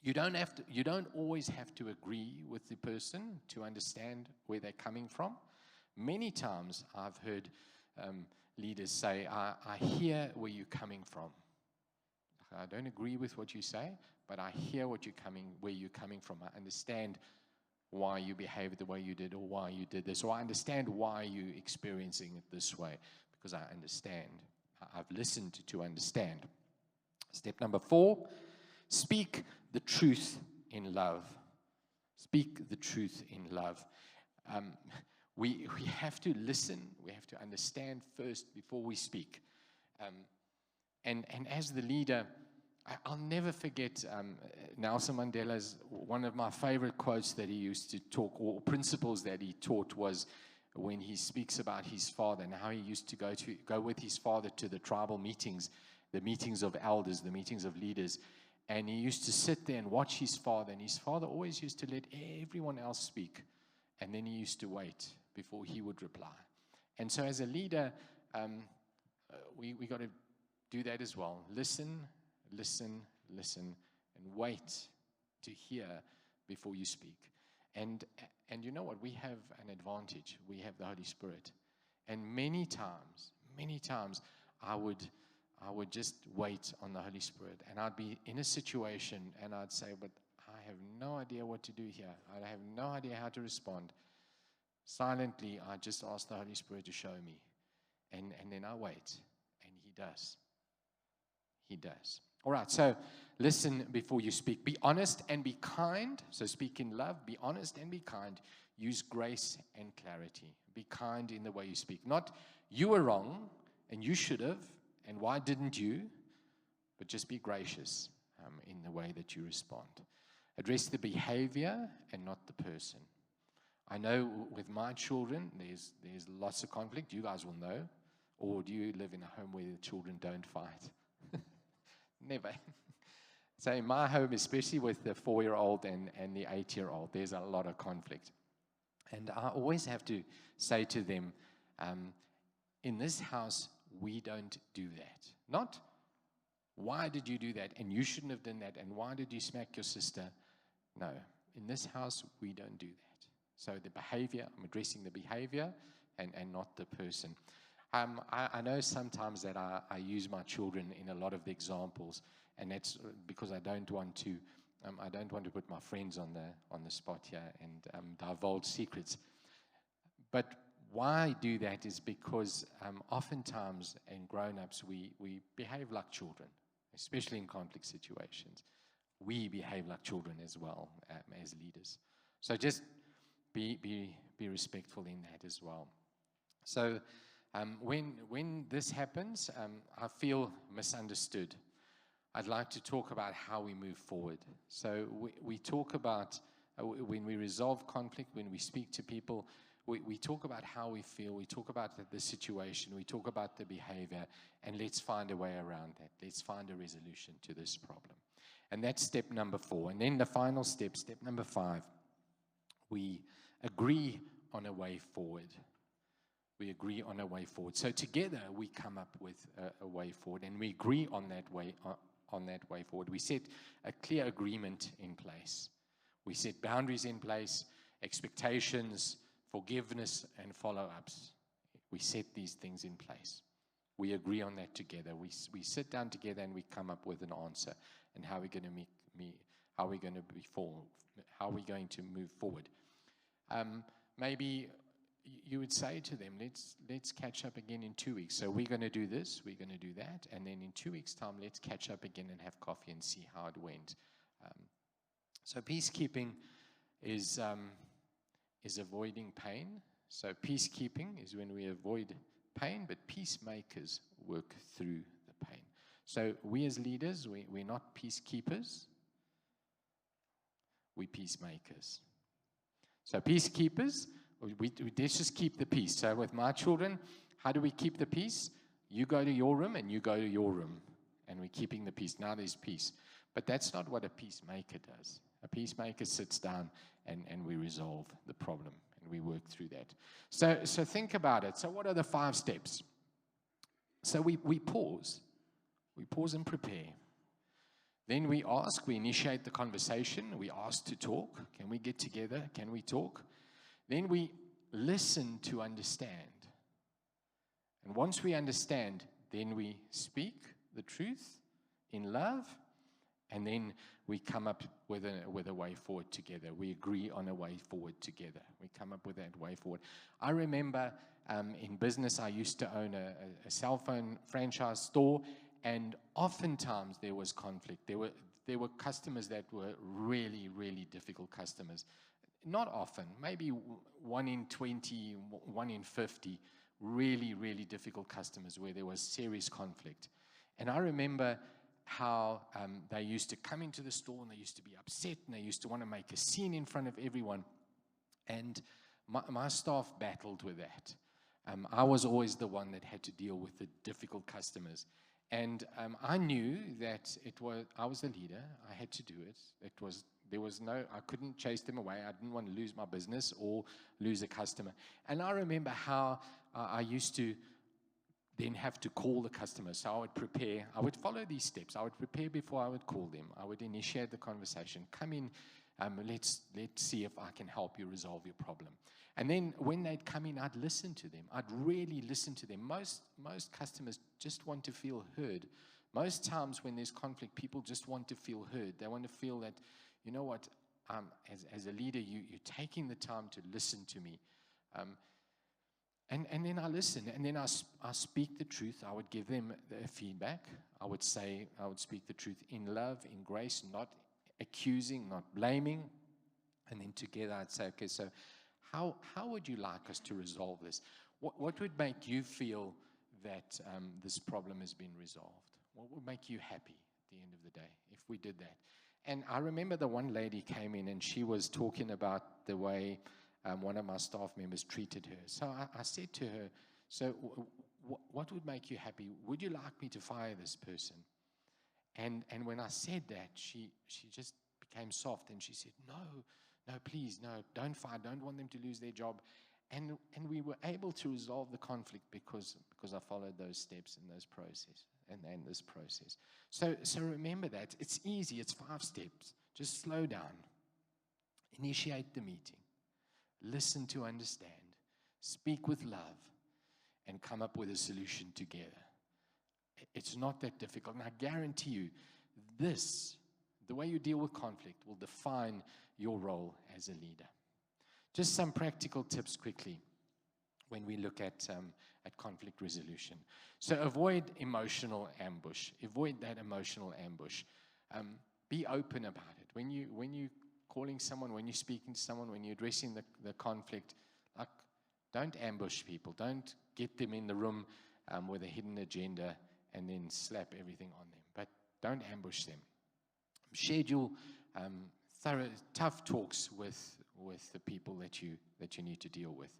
You don't always have to agree with the person to understand where they're coming from. Many times I've heard leaders say, I hear where you're coming from. I don't agree with what you say, but I hear where you're coming from. I understand why you behaved the way you did, or why you did this, or I understand why you're experiencing it this way, because I understand. I've listened to understand. Step number 4, speak the truth in love. Speak the truth in love. We have to listen. We have to understand first before we speak. And as the leader, I'll never forget Nelson Mandela's, one of my favorite quotes that he used to talk, or principles that he taught, was when he speaks about his father and how he used to go with his father to the tribal meetings, the meetings of elders, the meetings of leaders. And he used to sit there and watch his father, and his father always used to let everyone else speak, and then he used to wait before he would reply. And so as a leader, we got to do that as well. Listen, listen, listen, and wait to hear before you speak. And you know what? We have an advantage. We have the Holy Spirit. And many times, I would just wait on the Holy Spirit. And I'd be in a situation, and I'd say, but I have no idea what to do here. I have no idea how to respond. Silently, I just ask the Holy Spirit to show me. And then I wait. does. He does. All right, so listen before you speak. Be honest and be kind. So speak in love. Be honest and be kind. Use grace and clarity. Be kind in the way you speak. Not you were wrong and you should have, and why didn't you? But just be gracious in the way that you respond. Address the behavior and not the person. I know with my children, there's lots of conflict. You guys will know. Or do you live in a home where the children don't fight? Never. So in my home, especially with the 4-year-old and the 8-year-old, there's a lot of conflict. And I always have to say to them, in this house, we don't do that. Not, why did you do that? And you shouldn't have done that. And why did you smack your sister? No. In this house, we don't do that. So the behavior, I'm addressing the behavior and not the person. I know sometimes that I use my children in a lot of the examples, and that's because I don't want to put my friends on the spot here and divulge secrets. But why I do that is because oftentimes in grown-ups we behave like children, especially in conflict situations. We behave like children as well as leaders. So just be respectful in that as well. So when this happens, I feel misunderstood. I'd like to talk about how we move forward. So we talk about when we resolve conflict, when we speak to people, we talk about how we feel, we talk about the situation, we talk about the behavior, and let's find a way around that. Let's find a resolution to this problem. And that's step number 4. And then the final step, step number 5, we agree on a way forward. We agree on a way forward. So together we come up with a way forward, and we agree on that way forward. We set a clear agreement in place. We set boundaries in place, expectations, forgiveness, and follow-ups. We set these things in place. We agree on that together. We sit down together and we come up with an answer and how we're going to move forward. Maybe you would say to them, let's catch up again in 2 weeks. So we're going to do this, we're going to do that, and then in 2 weeks' time, let's catch up again and have coffee and see how it went. So peacekeeping is avoiding pain. So peacekeeping is when we avoid pain, but peacemakers work through the pain. So we as leaders, we're not peacekeepers, we're peacemakers. So peacekeepers, let's just keep the peace. So with my children, how do we keep the peace? You go to your room and you go to your room, and we're keeping the peace. Now there's peace. But that's not what a peacemaker does. A peacemaker sits down and we resolve the problem and we work through that. So think about it. So what are the 5 steps? So we pause. We pause and prepare. Then we ask, we initiate the conversation. We ask to talk. Can we get together? Can we talk? Then we listen to understand. And once we understand, then we speak the truth in love, and then we come up with a way forward together. We agree on a way forward together. We come up with that way forward. I remember in business, I used to own a cell phone franchise store, and oftentimes there was conflict. There were customers that were really, really difficult customers. Not often, maybe 1 in 20, 1 in 50, really, really difficult customers where there was serious conflict. And I remember how they used to come into the store and they used to be upset and they used to want to make a scene in front of everyone. And my staff battled with that. I was always the one that had to deal with the difficult customers. And I knew that I was the leader. I had to do it. I couldn't chase them away. I didn't want to lose my business or lose a customer. And I remember how I used to then have to call the customer. So I would prepare. I would follow these steps. I would prepare before I would call them. I would initiate the conversation. Come in. Let's see if I can help you resolve your problem. And then when they'd come in, I'd listen to them. I'd really listen to them. Most customers just want to feel heard. Most times when there's conflict, people just want to feel heard. They want to feel that, you know what, as a leader, you're taking the time to listen to me. And then I listen, and then I speak the truth. I would give them the feedback. I would speak the truth in love, in grace, not accusing, not blaming. And then together I'd say, okay, so how would you like us to resolve this? What would make you feel that this problem has been resolved? What would make you happy at the end of the day if we did that? And I remember the one lady came in and she was talking about the way one of my staff members treated her. So I said to her, so what would make you happy? Would you like me to fire this person? And when I said that, she just became soft and she said, no, please, no, don't fire. Don't want them to lose their job. And we were able to resolve the conflict because I followed those steps and those process and this process. So remember that. It's easy. It's 5 steps. Just slow down. Initiate the meeting. Listen to understand. Speak with love. And come up with a solution together. It's not that difficult. And I guarantee you, the way you deal with conflict, will define your role as a leader. Just some practical tips quickly when we look at conflict resolution. So avoid emotional ambush. Avoid that emotional ambush. Be open about it. When you calling someone, when you're speaking to someone, when you're addressing the conflict, like, don't ambush people. Don't get them in the room with a hidden agenda and then slap everything on them. But don't ambush them. Schedule tough talks with the people that you need to deal with.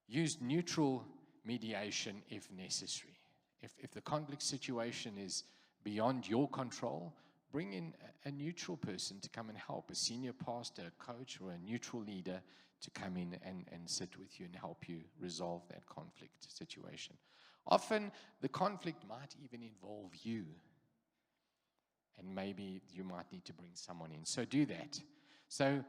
Use neutral mediation if necessary. If the conflict situation is beyond your control, bring in a neutral person to come and help, a senior pastor, a coach, or a neutral leader to come in and sit with you and help you resolve that conflict situation. Often, the conflict might even involve you, and maybe you might need to bring someone in. So do that. So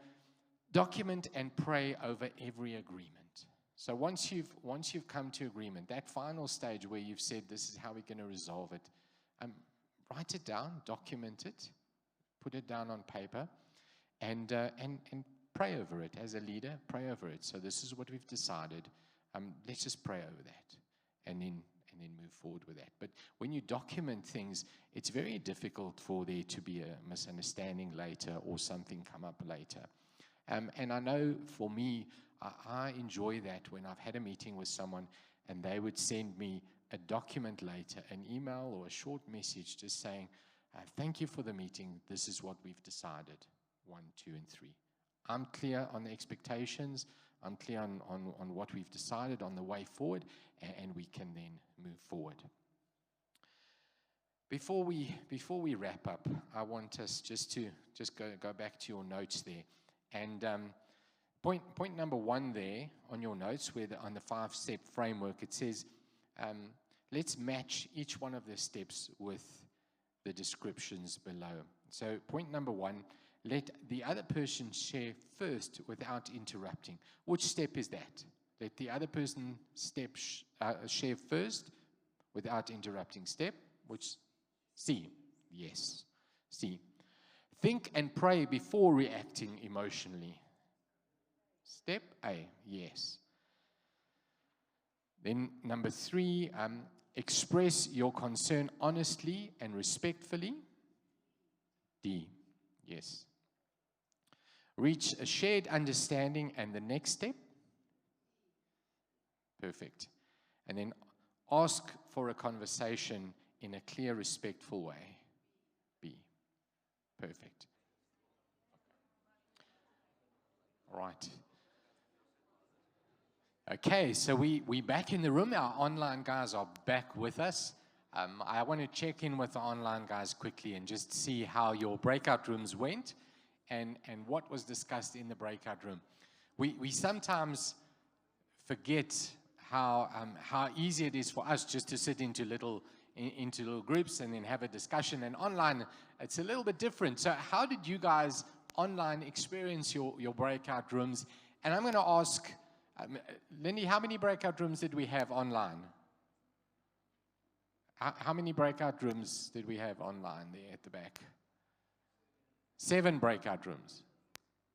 document and pray over every agreement. So once you've come to agreement, that final stage where you've said this is how we're going to resolve it, write it down, document it, put it down on paper, and pray over it as a leader. Pray over it. So this is what we've decided. Let's just pray over that, and then move forward with that. But when you document things, it's very difficult for there to be a misunderstanding later or something come up later. And I know for me, I enjoy that when I've had a meeting with someone and they would send me a document later, an email or a short message just saying, thank you for the meeting. This is what we've decided, 1, 2, and 3. I'm clear on the expectations. I'm clear on what we've decided on the way forward, and we can then move forward. Before we wrap up, I want us just to go back to your notes there. And point number 1 there on your notes, on the 5-step framework, it says, let's match each one of the steps with the descriptions below. So point number 1, let the other person share first without interrupting. Which step is that? Let the other person share first without interrupting. Step, which C, yes, C. Think and pray before reacting emotionally. Step A, yes. Then number 3, express your concern honestly and respectfully. D, yes. Reach a shared understanding, and the next step? Perfect. And then ask for a conversation in a clear, respectful way. B. Perfect. All right. Okay, so we're back in the room. Our online guys are back with us. I want to check in with the online guys quickly and just see how your breakout rooms went and what was discussed in the breakout room. We sometimes forget how easy it is for us just to sit into little groups and then have a discussion. And online, it's a little bit different. So how did you guys online experience your breakout rooms? And I'm going to ask, Lindy, how many breakout rooms did we have online? How many breakout rooms did we have online there at the back? 7 breakout rooms.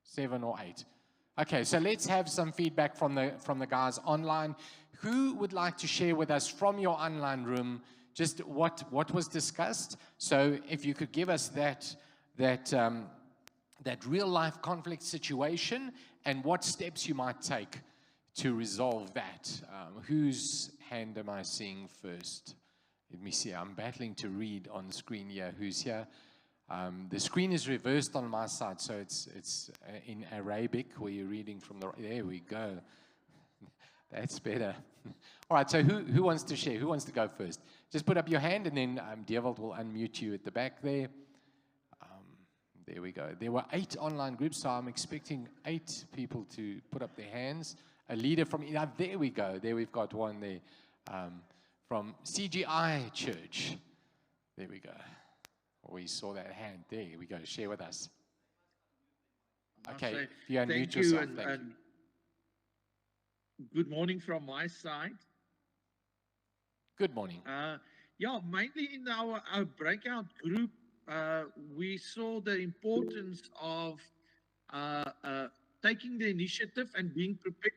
7 or 8. Okay, so let's have some feedback from the guys online. Who would like to share with us from your online room just what was discussed? So if you could give us that real life conflict situation and what steps you might take to resolve that. Whose hand am I seeing first? Let me see. I'm battling to read on screen here. Who's here? The screen is reversed on my side, so it's in Arabic where you're reading from the. There we go. That's better. All right. So who wants to share? Who wants to go first? Just put up your hand, and then Dewald will unmute you at the back there. There we go. There were 8 online groups, so I'm expecting 8 people to put up their hands. A leader from, there we go. There we've got one there from CGI Church. There we go. We saw that hand. There we go. Share with us. Okay, if you unmute yourself. Thank you. Good morning from my side. Good morning. Yeah, mainly in our breakout group, we saw the importance of taking the initiative and being prepared.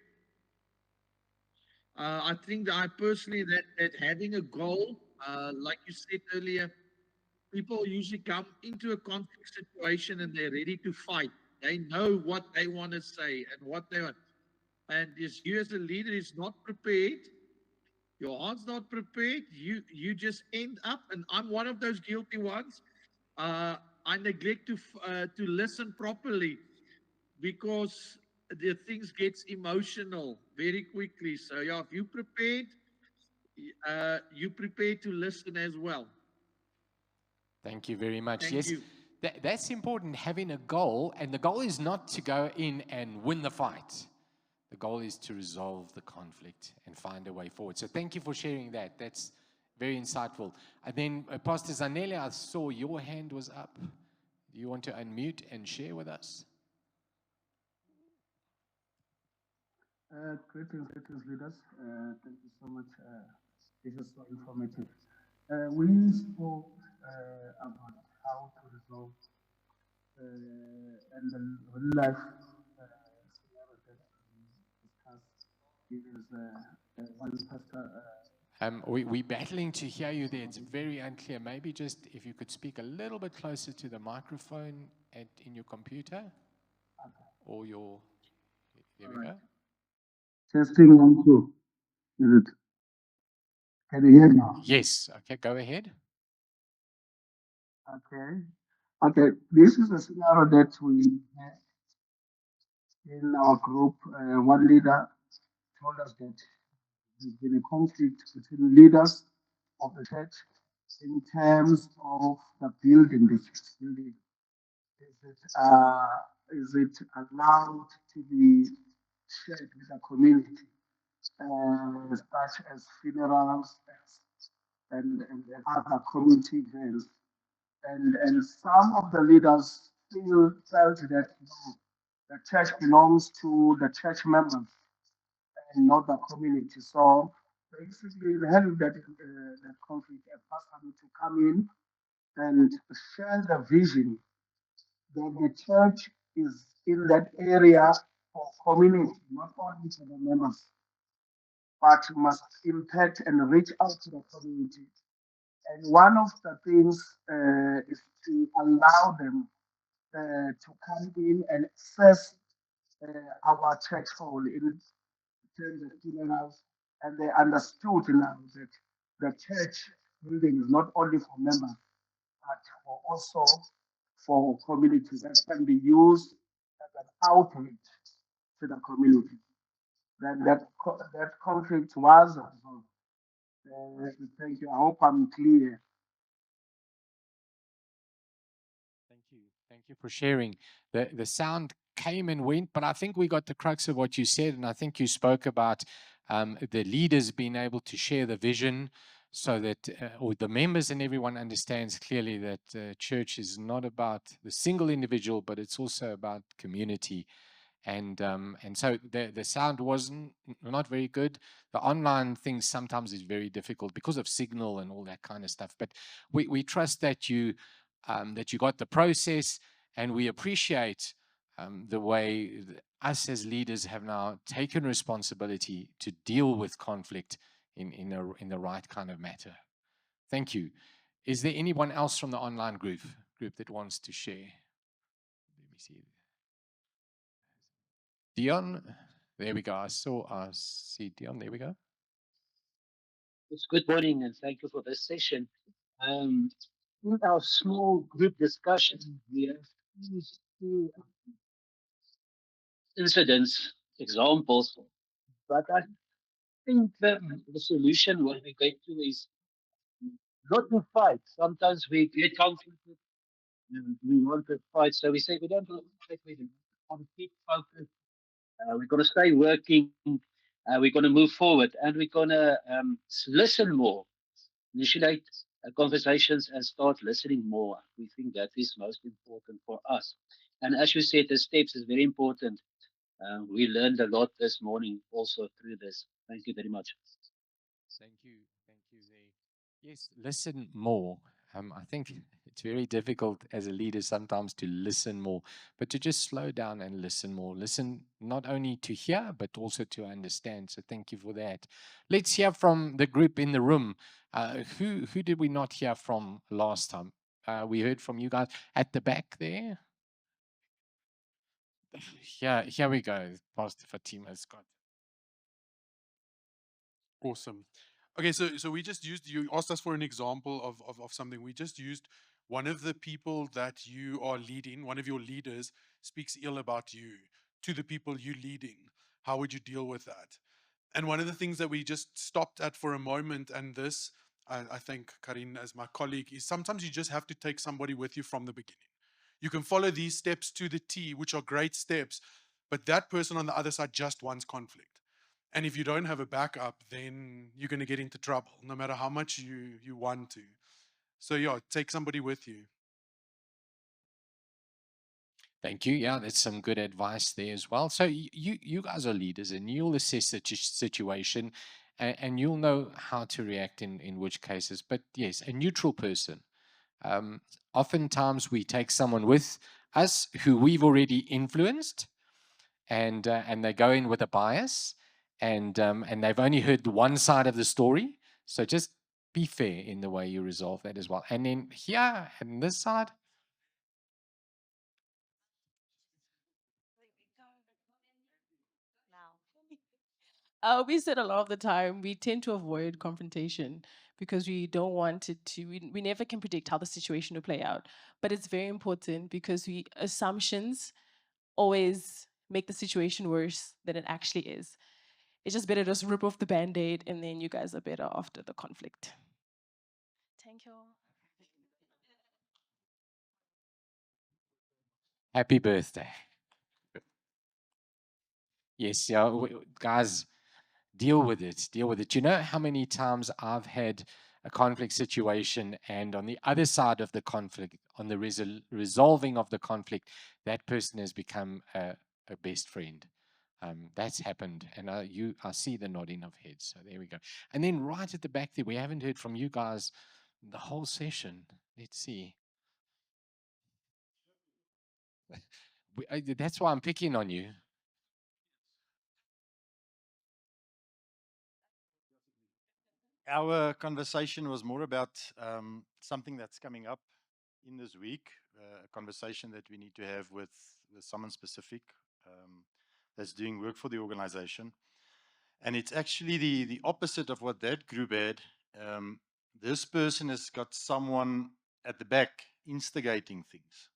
I think that I personally, that having a goal, like you said earlier, people usually come into a conflict situation and they're ready to fight. They know what they want to say and what they want. And as you as a leader is not prepared, your heart's not prepared, you just end up, and I'm one of those guilty ones. I neglect to listen properly because the things gets emotional very quickly. So yeah, if you prepared, you prepared to listen as well. Thank you very much. Thank yes, you. That's important, having a goal, and the goal is not to go in and win the fight. The goal is to resolve the conflict and find a way forward. So thank you for sharing that. That's very insightful. And then, Pastor Zanele, I saw your hand was up. Do you want to unmute and share with us? Greetings, leaders. Thank you so much. This is so informative. We spoke about how to resolve and the real life scenario that we discussed. It is one pastor. We're battling to hear you there. It's very unclear. Maybe just if you could speak a little bit closer to the microphone in your computer or your. There we go. Testing 1, 2. Is it? Can you hear now? Yes. Okay, go ahead. Okay. This is a scenario that we had in our group. One leader told us that there's been a conflict between leaders of the church in terms of the building, the church building. Is it allowed to be shared with the community, such as funerals and other community events? And some of the leaders still felt that the church belongs to the church members and not the community. So basically, we had that conflict, a pastor need to come in and share the vision that the church is in that area for community, not only for the members, but must impact and reach out to the community. And one of the things is to allow them to come in and access our church hall in terms of funerals. And they understood now that the church building is not only for members, but also for communities that can be used as an outreach to the community. Then that conflict was resolved. Thank you. I hope I'm clear. Thank you for sharing. The sound came and went, but I think we got the crux of what you said, and I think you spoke about the leaders being able to share the vision so that or the members and everyone understands clearly that church is not about the single individual, but it's also about community. And so the sound was not very good. The online thing sometimes is very difficult because of signal and all that kind of stuff. But we trust that you got the process, and we appreciate the way us as leaders have now taken responsibility to deal with conflict in the right kind of matter. Thank you. Is there anyone else from the online group that wants to share? Let me see. Dion, there we go. I see Dion. There we go. Yes, good morning, and thank you for this session. In our small group discussion, we have used two incidents, examples, but I think the solution what we get to is not to fight. Sometimes we get conflicted and we want to fight, so we say we don't want to fight, we want to keep focused. We're going to stay working. We're going to move forward, and we're going to listen more, initiate conversations, and start listening more. We think that is most important for us. And as you said, the steps is very important. We learned a lot this morning also through this. Thank you very much. Thank you. Thank you, Zay. Yes, listen more. I think it's very difficult as a leader sometimes to listen more, but to just slow down and listen more. Listen not only to hear, but also to understand. So thank you for that. Let's hear from the group in the room. Who did we not hear from last time? We heard from you guys at the back there. Here we go. Pastor Fatima's got. Awesome. Okay, so we just used, you asked us for an example of something. We just used one of the people that you are leading, one of your leaders speaks ill about you to the people you're leading. How would you deal with that? And one of the things that we just stopped at for a moment, and this, I think, Karin, as my colleague, is sometimes you just have to take somebody with you from the beginning. You can follow these steps to the T, which are great steps, but that person on the other side just wants conflict. And if you don't have a backup, then you're going to get into trouble, no matter how much you want to. So yeah, take somebody with you. Thank you. Yeah, that's some good advice there as well. So you guys are leaders, and you'll assess the situation, and you'll know how to react in which cases. But yes, a neutral person. Oftentimes we take someone with us who we've already influenced, and they go in with a bias, and they've only heard one side of the story. So just be fair in the way you resolve that as well. And then here and this side. We said a lot of the time we tend to avoid confrontation because we don't want it to. We never can predict how the situation will play out, but it's very important because assumptions always make the situation worse than it actually is. It's just better to just rip off the band-aid and then you guys are better after the conflict. Thank you. Happy birthday. Yes, yeah, guys, deal with it. Deal with it. You know how many times I've had a conflict situation, and on the other side of the conflict, on the resolving of the conflict, that person has become a best friend. That's happened, and I see the nodding of heads. So there we go. And then right at the back there, we haven't heard from you guys the whole session. Let's see. That's why I'm picking on you. Our conversation was more about something that's coming up in this week, a conversation that we need to have with someone specific that's doing work for the organization. And it's actually the opposite of what that group had. This person has got someone at the back instigating things.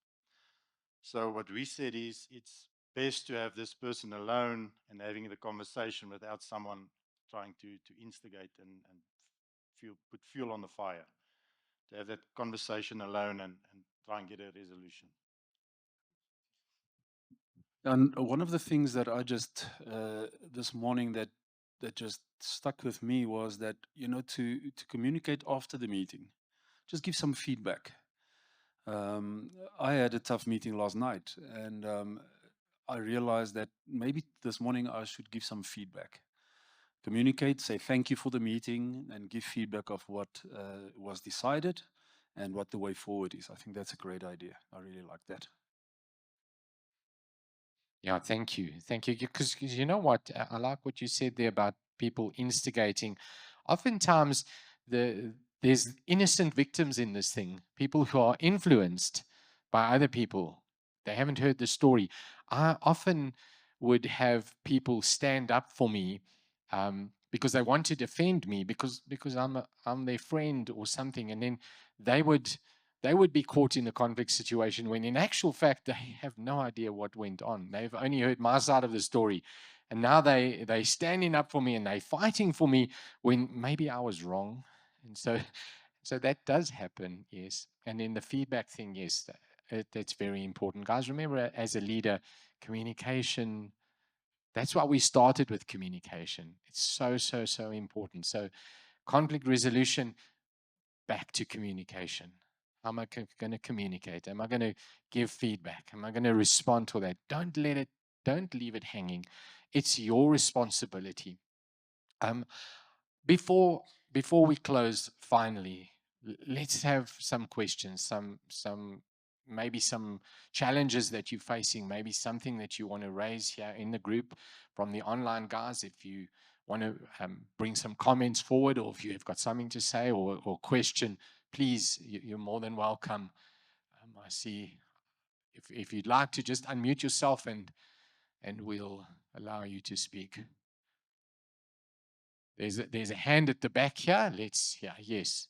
So what we said is it's best to have this person alone and having the conversation without someone trying to instigate and put fuel on the fire. To have that conversation alone and try and get a resolution. And one of the things that I just this morning that just stuck with me was that, you know, to communicate after the meeting, just give some feedback. I had a tough meeting last night, and I realized that maybe this morning I should give some feedback. Communicate, say thank you for the meeting, and give feedback of what was decided and what the way forward is. I think that's a great idea. I really like that. Yeah, thank you. Thank you. Because you know what? I like what you said there about people instigating. Oftentimes, there's innocent victims in this thing, people who are influenced by other people. They haven't heard the story. I often would have people stand up for me because they want to defend me because I'm their friend or something, and then they would they would be caught in a conflict situation when in actual fact they have no idea what went on. They've only heard my side of the story. And now they standing up for me and they fighting for me when maybe I was wrong. And so that does happen, yes. And then the feedback thing, yes, that's very important. Guys, remember as a leader, communication, that's why we started with communication. It's so important. So conflict resolution, back to communication. How am I going to communicate? Am I going to give feedback? Am I going to respond to that? Don't leave it hanging. It's your responsibility. Before we close, finally, let's have some questions, some maybe some challenges that you're facing, maybe something that you want to raise here in the group from the online guys. If you want to bring some comments forward, or if you have got something to say or question, please, you're more than welcome. I see if you'd like to just unmute yourself and we'll allow you to speak. There's a hand at the back here. Yes.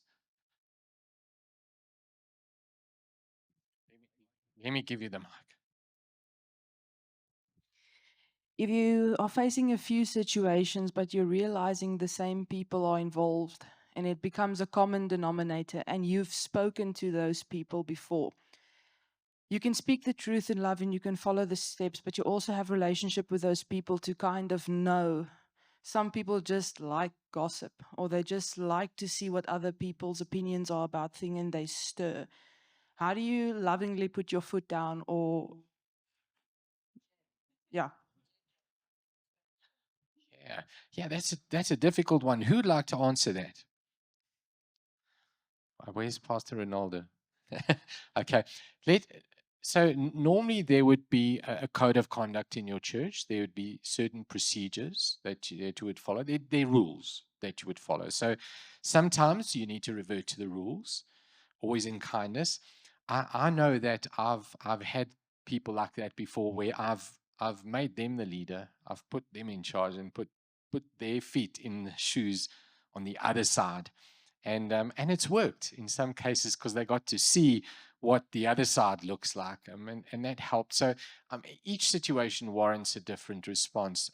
Let me give you the mic. If you are facing a few situations, but you're realizing the same people are involved and it becomes a common denominator, and you've spoken to those people before, you can speak the truth in love and you can follow the steps, but you also have relationship with those people to kind of know. Some people just like gossip, or they just like to see what other people's opinions are about things and they stir. How do you lovingly put your foot down, or yeah? Yeah, that's a difficult one. Who'd like to answer that? Where's Pastor Ronaldo? Okay. So normally there would be a code of conduct in your church. There would be certain procedures that you would follow. They're rules that you would follow. So sometimes you need to revert to the rules, always in kindness. I know that I've had people like that before, where I've made them the leader. I've put them in charge and put their feet in the shoes on the other side. And it's worked in some cases because they got to see what the other side looks like, and that helped. So each situation warrants a different response,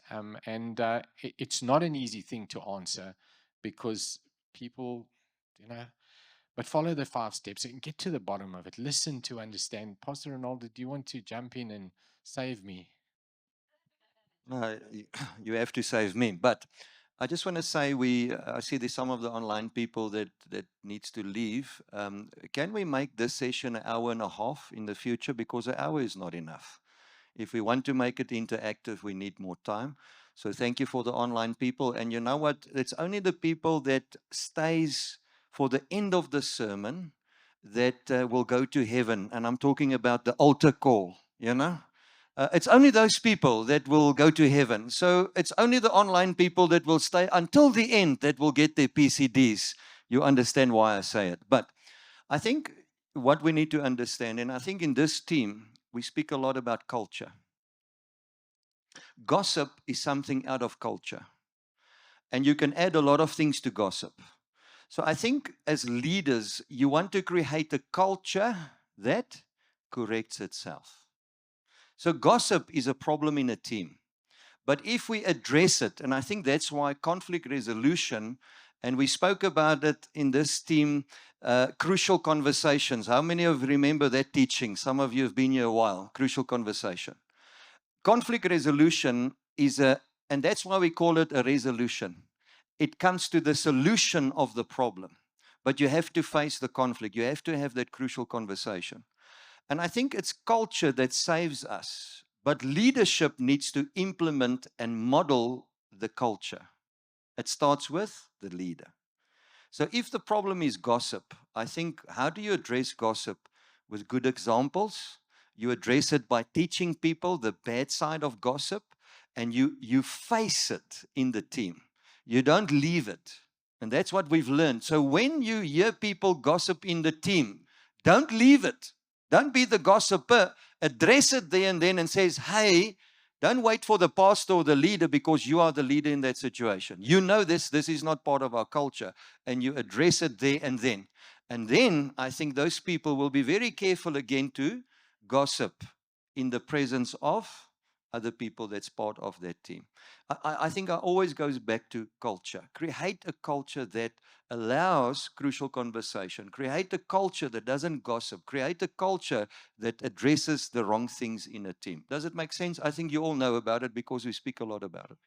and it's not an easy thing to answer because people, but follow the 5 steps and get to the bottom of it. Listen to understand. Pastor Ronaldo, do you want to jump in and save me? No, you have to save me. But I just want to say, I see there's some of the online people that needs to leave. Can we make this session an hour and a half in the future? Because an hour is not enough. If we want to make it interactive, we need more time. So thank you for the online people. And you know what? It's only the people that stays for the end of the sermon that will go to heaven. And I'm talking about the altar call, It's only those people that will go to heaven. So it's only the online people that will stay until the end that will get their PCDs. You understand why I say it. But I think what we need to understand, and I think in this team, we speak a lot about culture. Gossip is something out of culture. And you can add a lot of things to gossip. So I think as leaders, you want to create a culture that corrects itself. So gossip is a problem in a team. But if we address it, and I think that's why conflict resolution, and we spoke about it in this team, crucial conversations. How many of you remember that teaching? Some of you have been here a while, crucial conversation. Conflict resolution and that's why we call it a resolution. It comes to the solution of the problem. But you have to face the conflict. You have to have that crucial conversation. And I think it's culture that saves us. But leadership needs to implement and model the culture. It starts with the leader. So if the problem is gossip, I think, how do you address gossip? With good examples. You address it by teaching people the bad side of gossip, and you face it in the team. You don't leave it. And that's what we've learned. So when you hear people gossip in the team, don't leave it. Don't be the gossiper. Address it there and then and says, hey, don't wait for the pastor or the leader because you are the leader in that situation. You know this is not part of our culture. And you address it there and then. And then I think those people will be very careful again to gossip in the presence of other people that's part of that team. I think it always goes back to culture. Create a culture that allows crucial conversation. Create a culture that doesn't gossip. Create a culture that addresses the wrong things in a team. Does it make sense? I think you all know about it because we speak a lot about it.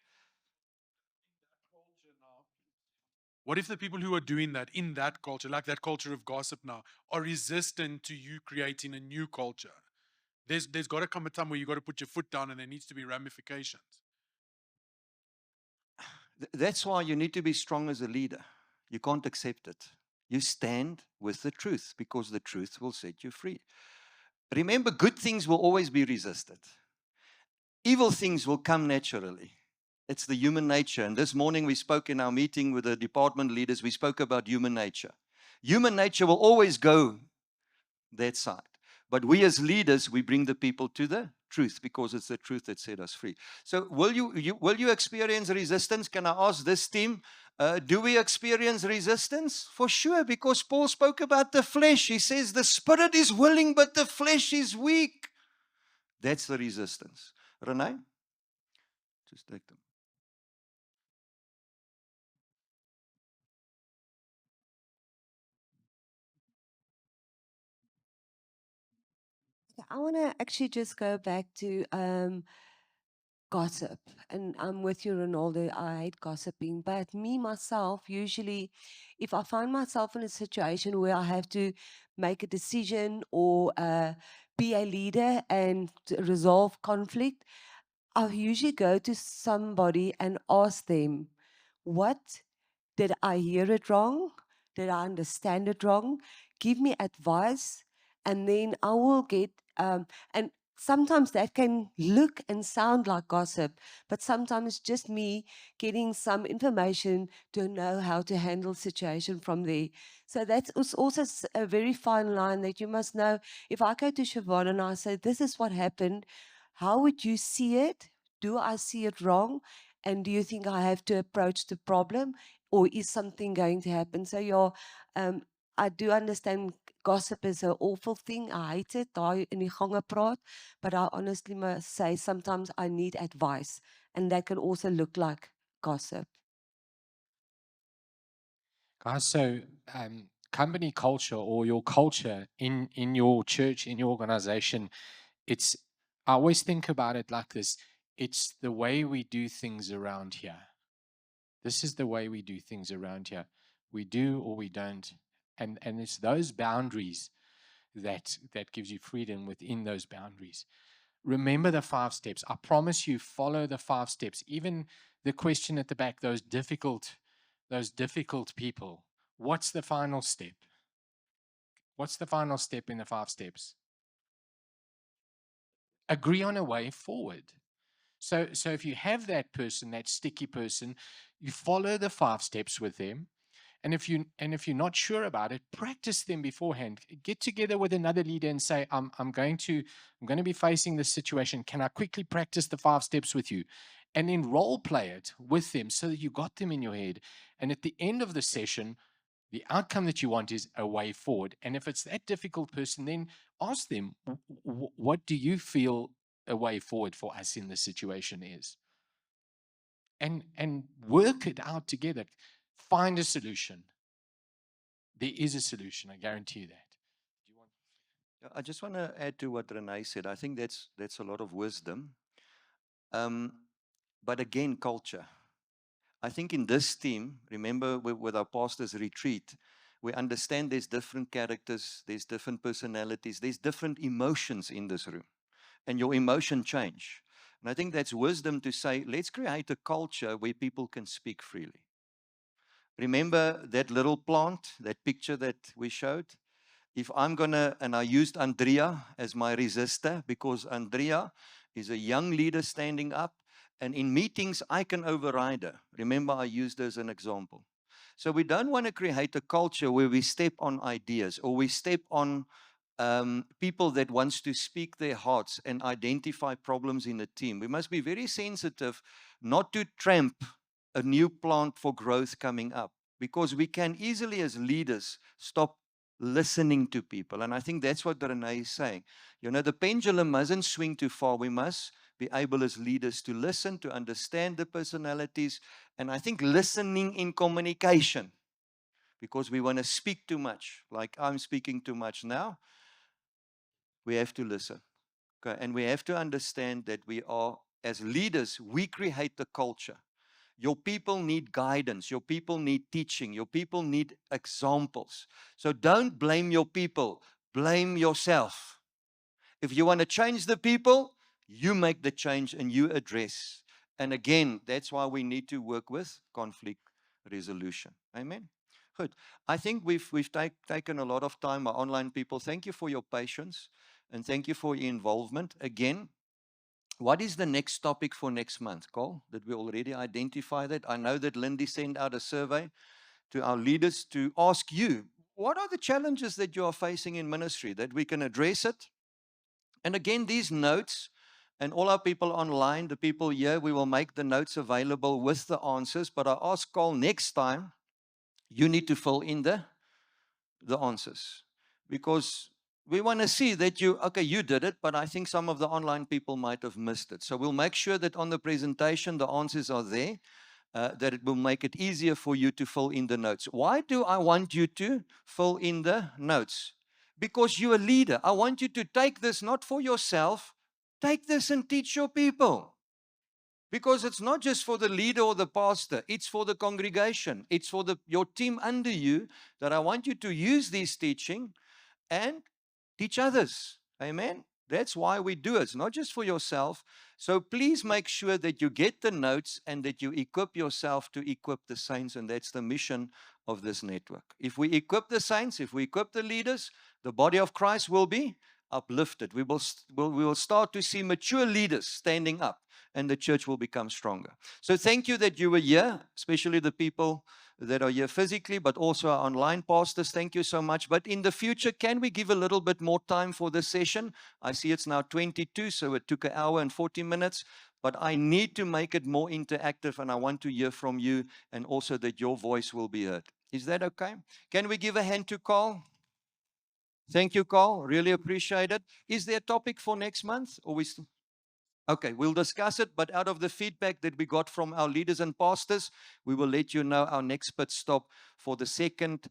What if the people who are doing that in that culture, like that culture of gossip now, are resistant to you creating a new culture? There's got to come a time where you got to put your foot down and there needs to be ramifications. That's why you need to be strong as a leader. You can't accept it. You stand with the truth because the truth will set you free. Remember, good things will always be resisted. Evil things will come naturally. It's the human nature. And this morning we spoke in our meeting with the department leaders, we spoke about human nature. Human nature will always go that side. But we as leaders, we bring the people to the truth because it's the truth that set us free. So will you experience resistance? Can I ask this team, do we experience resistance? For sure, because Paul spoke about the flesh. He says the spirit is willing, but the flesh is weak. That's the resistance. Renee? Just take them. I want to actually just go back to gossip. And I'm with you, Ronaldo. I hate gossiping. But me, myself, usually, if I find myself in a situation where I have to make a decision or be a leader and to resolve conflict, I usually go to somebody and ask them, what did I hear it wrong? Did I understand it wrong? Give me advice, and then I will get. And sometimes that can look and sound like gossip, but sometimes just me getting some information to know how to handle situation from there. So that's also a very fine line that you must know. If I go to Siobhan and I say, "This is what happened," how would you see it? Do I see it wrong? And do you think I have to approach the problem, or is something going to happen? So I do understand gossip is an awful thing. I hate it. Daai in die gange praat, but I honestly must say sometimes I need advice, and that can also look like gossip. Guys, so company culture or your culture in your church, in your organization, I always think about it like this. It's the way we do things around here. This is the way we do things around here. We do or we don't. And it's those boundaries that gives you freedom within those boundaries. Remember the 5 steps. I promise you, follow the 5 steps. Even the question at the back, those difficult people. What's the final step? What's the final step in the 5 steps? Agree on a way forward. So if you have that person, that sticky person, you follow the 5 steps with them. And if you're not sure about it, practice them beforehand. Get together with another leader and say, I'm going to be facing this situation. Can I quickly practice the 5 steps with you? And then role play it with them so that you got them in your head. And at the end of the session, the outcome that you want is a way forward. And if it's that difficult person, then ask them, what do you feel a way forward for us in this situation is? And work it out together. Find a solution. There is a solution, I guarantee you that. I just want to add to what Renee said. I think that's a lot of wisdom. But again, culture. I think in this team, remember with our pastors' retreat, we understand there's different characters, there's different personalities, there's different emotions in this room. And your emotion change. And I think that's wisdom to say, let's create a culture where people can speak freely. Remember that little plant, that picture that we showed? if I'm going to, and I used Andrea as my resistor because Andrea is a young leader standing up, and in meetings, I can override her. Remember, I used her as an example. So we don't want to create a culture where we step on ideas or we step on people that wants to speak their hearts and identify problems in a team. We must be very sensitive not to tramp a new plant for growth coming up, because we can easily as leaders stop listening to people. And I think that's what Renee is saying. You know, the pendulum mustn't swing too far. We must be able as leaders to listen, to understand the personalities. And I think listening in communication, because we want to speak too much, like I'm speaking too much now, we have to listen. Okay? And we have to understand that we are, as leaders, we create the culture. Your people need guidance. Your people need teaching. Your people need examples. So don't blame your people. Blame yourself. If you want to change the people, you make the change and you address. And again, that's why we need to work with conflict resolution. Amen. Good. I think we've taken a lot of time, our online people. Thank you for your patience and thank you for your involvement. Again, what is the next topic for next month, Cole? Did we already identify that? I know that Lindy sent out a survey to our leaders to ask you, what are the challenges that you are facing in ministry, that we can address it? And again, these notes, and all our people online, the people here, we will make the notes available with the answers. But I ask Cole, next time, you need to fill in the answers. Because we want to see that you did it, but I think some of the online people might have missed it. So we'll make sure that on the presentation, the answers are there, that it will make it easier for you to fill in the notes. Why do I want you to fill in the notes? Because you're a leader. I want you to take this not for yourself, take this and teach your people. Because it's not just for the leader or the pastor, it's for the congregation. It's for your team under you, that I want you to use this teaching and teach others. Amen. That's why we do it. It's not just for yourself. So please make sure that you get the notes and that you equip yourself to equip the saints. And that's the mission of this network. If we equip the saints, if we equip the leaders, the body of Christ will be uplifted. We will start to see mature leaders standing up and the church will become stronger. So thank you that you were here, especially the people that are here physically, but also our online pastors. Thank you so much. But in the future, can we give a little bit more time for this session? I see it's now 22, so it took 1 hour and 40 minutes. But I need to make it more interactive, and I want to hear from you, and also that your voice will be heard. Is that okay? Can we give a hand to Carl? Thank you, Carl. Really appreciate it. Is there a topic for next month? Or Okay, we'll discuss it, but out of the feedback that we got from our leaders and pastors, we will let you know our next pit stop for the second,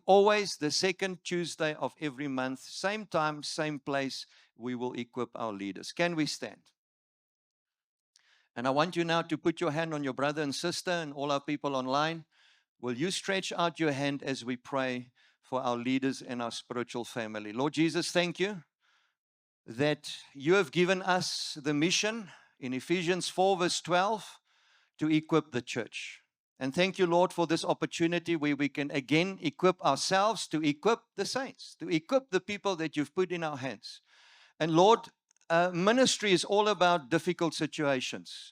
always the second Tuesday of every month, same time, same place, we will equip our leaders. Can we stand? And I want you now to put your hand on your brother and sister and all our people online. Will you stretch out your hand as we pray for our leaders and our spiritual family? Lord Jesus, thank you that you have given us the mission in Ephesians 4 verse 12 to equip the church. And thank you, Lord, for this opportunity where we can again equip ourselves to equip the saints, to equip the people that you've put in our hands. And Lord, ministry is all about difficult situations.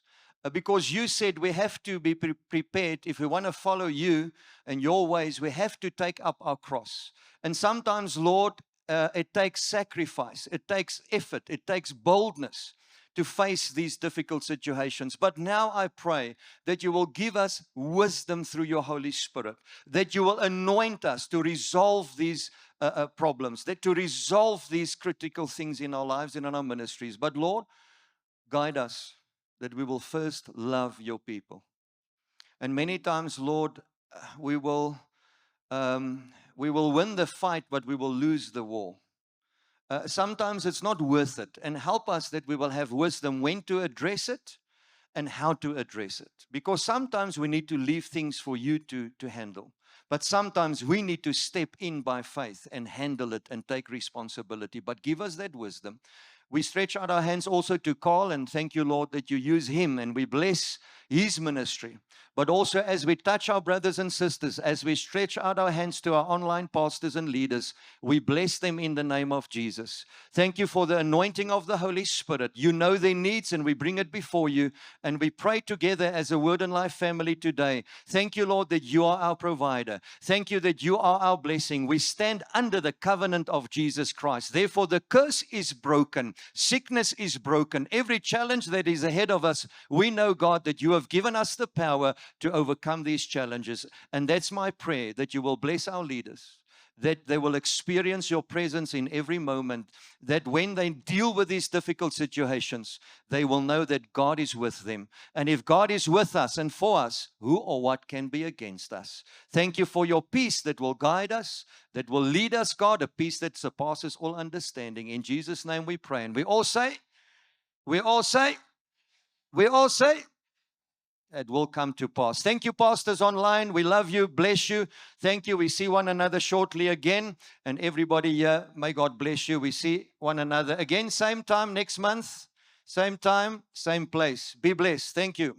Because you said we have to be prepared. If we want to follow you and your ways, we have to take up our cross. And sometimes, Lord, it takes sacrifice, it takes effort, it takes boldness to face these difficult situations. But now I pray that you will give us wisdom through your Holy Spirit, that you will anoint us to resolve these problems, that to resolve these critical things in our lives and in our ministries. But Lord, guide us that we will first love your people. And many times, Lord, we will win the fight, but we will lose the war. Sometimes it's not worth it. And help us that we will have wisdom when to address it and how to address it. Because sometimes we need to leave things for you to handle. But sometimes we need to step in by faith and handle it and take responsibility. But give us that wisdom. We stretch out our hands also to Carl, and thank you, Lord, that you use him, and we bless his ministry. But also as we touch our brothers and sisters, as we stretch out our hands to our online pastors and leaders, we bless them in the name of Jesus. Thank you for the anointing of the Holy Spirit. You know their needs, and we bring it before you, and we pray together as a Word and Life family today. Thank you, Lord, that you are our provider. Thank you that you are our blessing. We stand under the covenant of Jesus Christ. Therefore, the curse is broken. Sickness is broken. Every challenge that is ahead of us, we know, God, that you have given us the power to overcome these challenges. And that's my prayer, that you will bless our leaders, that they will experience your presence in every moment, that when they deal with these difficult situations, they will know that God is with them. And if God is with us and for us, who or what can be against us? Thank you for your peace that will guide us, that will lead us, God, a peace that surpasses all understanding. In Jesus' name we pray. And we all say, it will come to pass. Thank you, pastors online. We love you, bless you. Thank you. We see one another shortly again. And everybody here, may God bless you. We see one another again, same time next month, same time, same place. Be blessed. Thank you.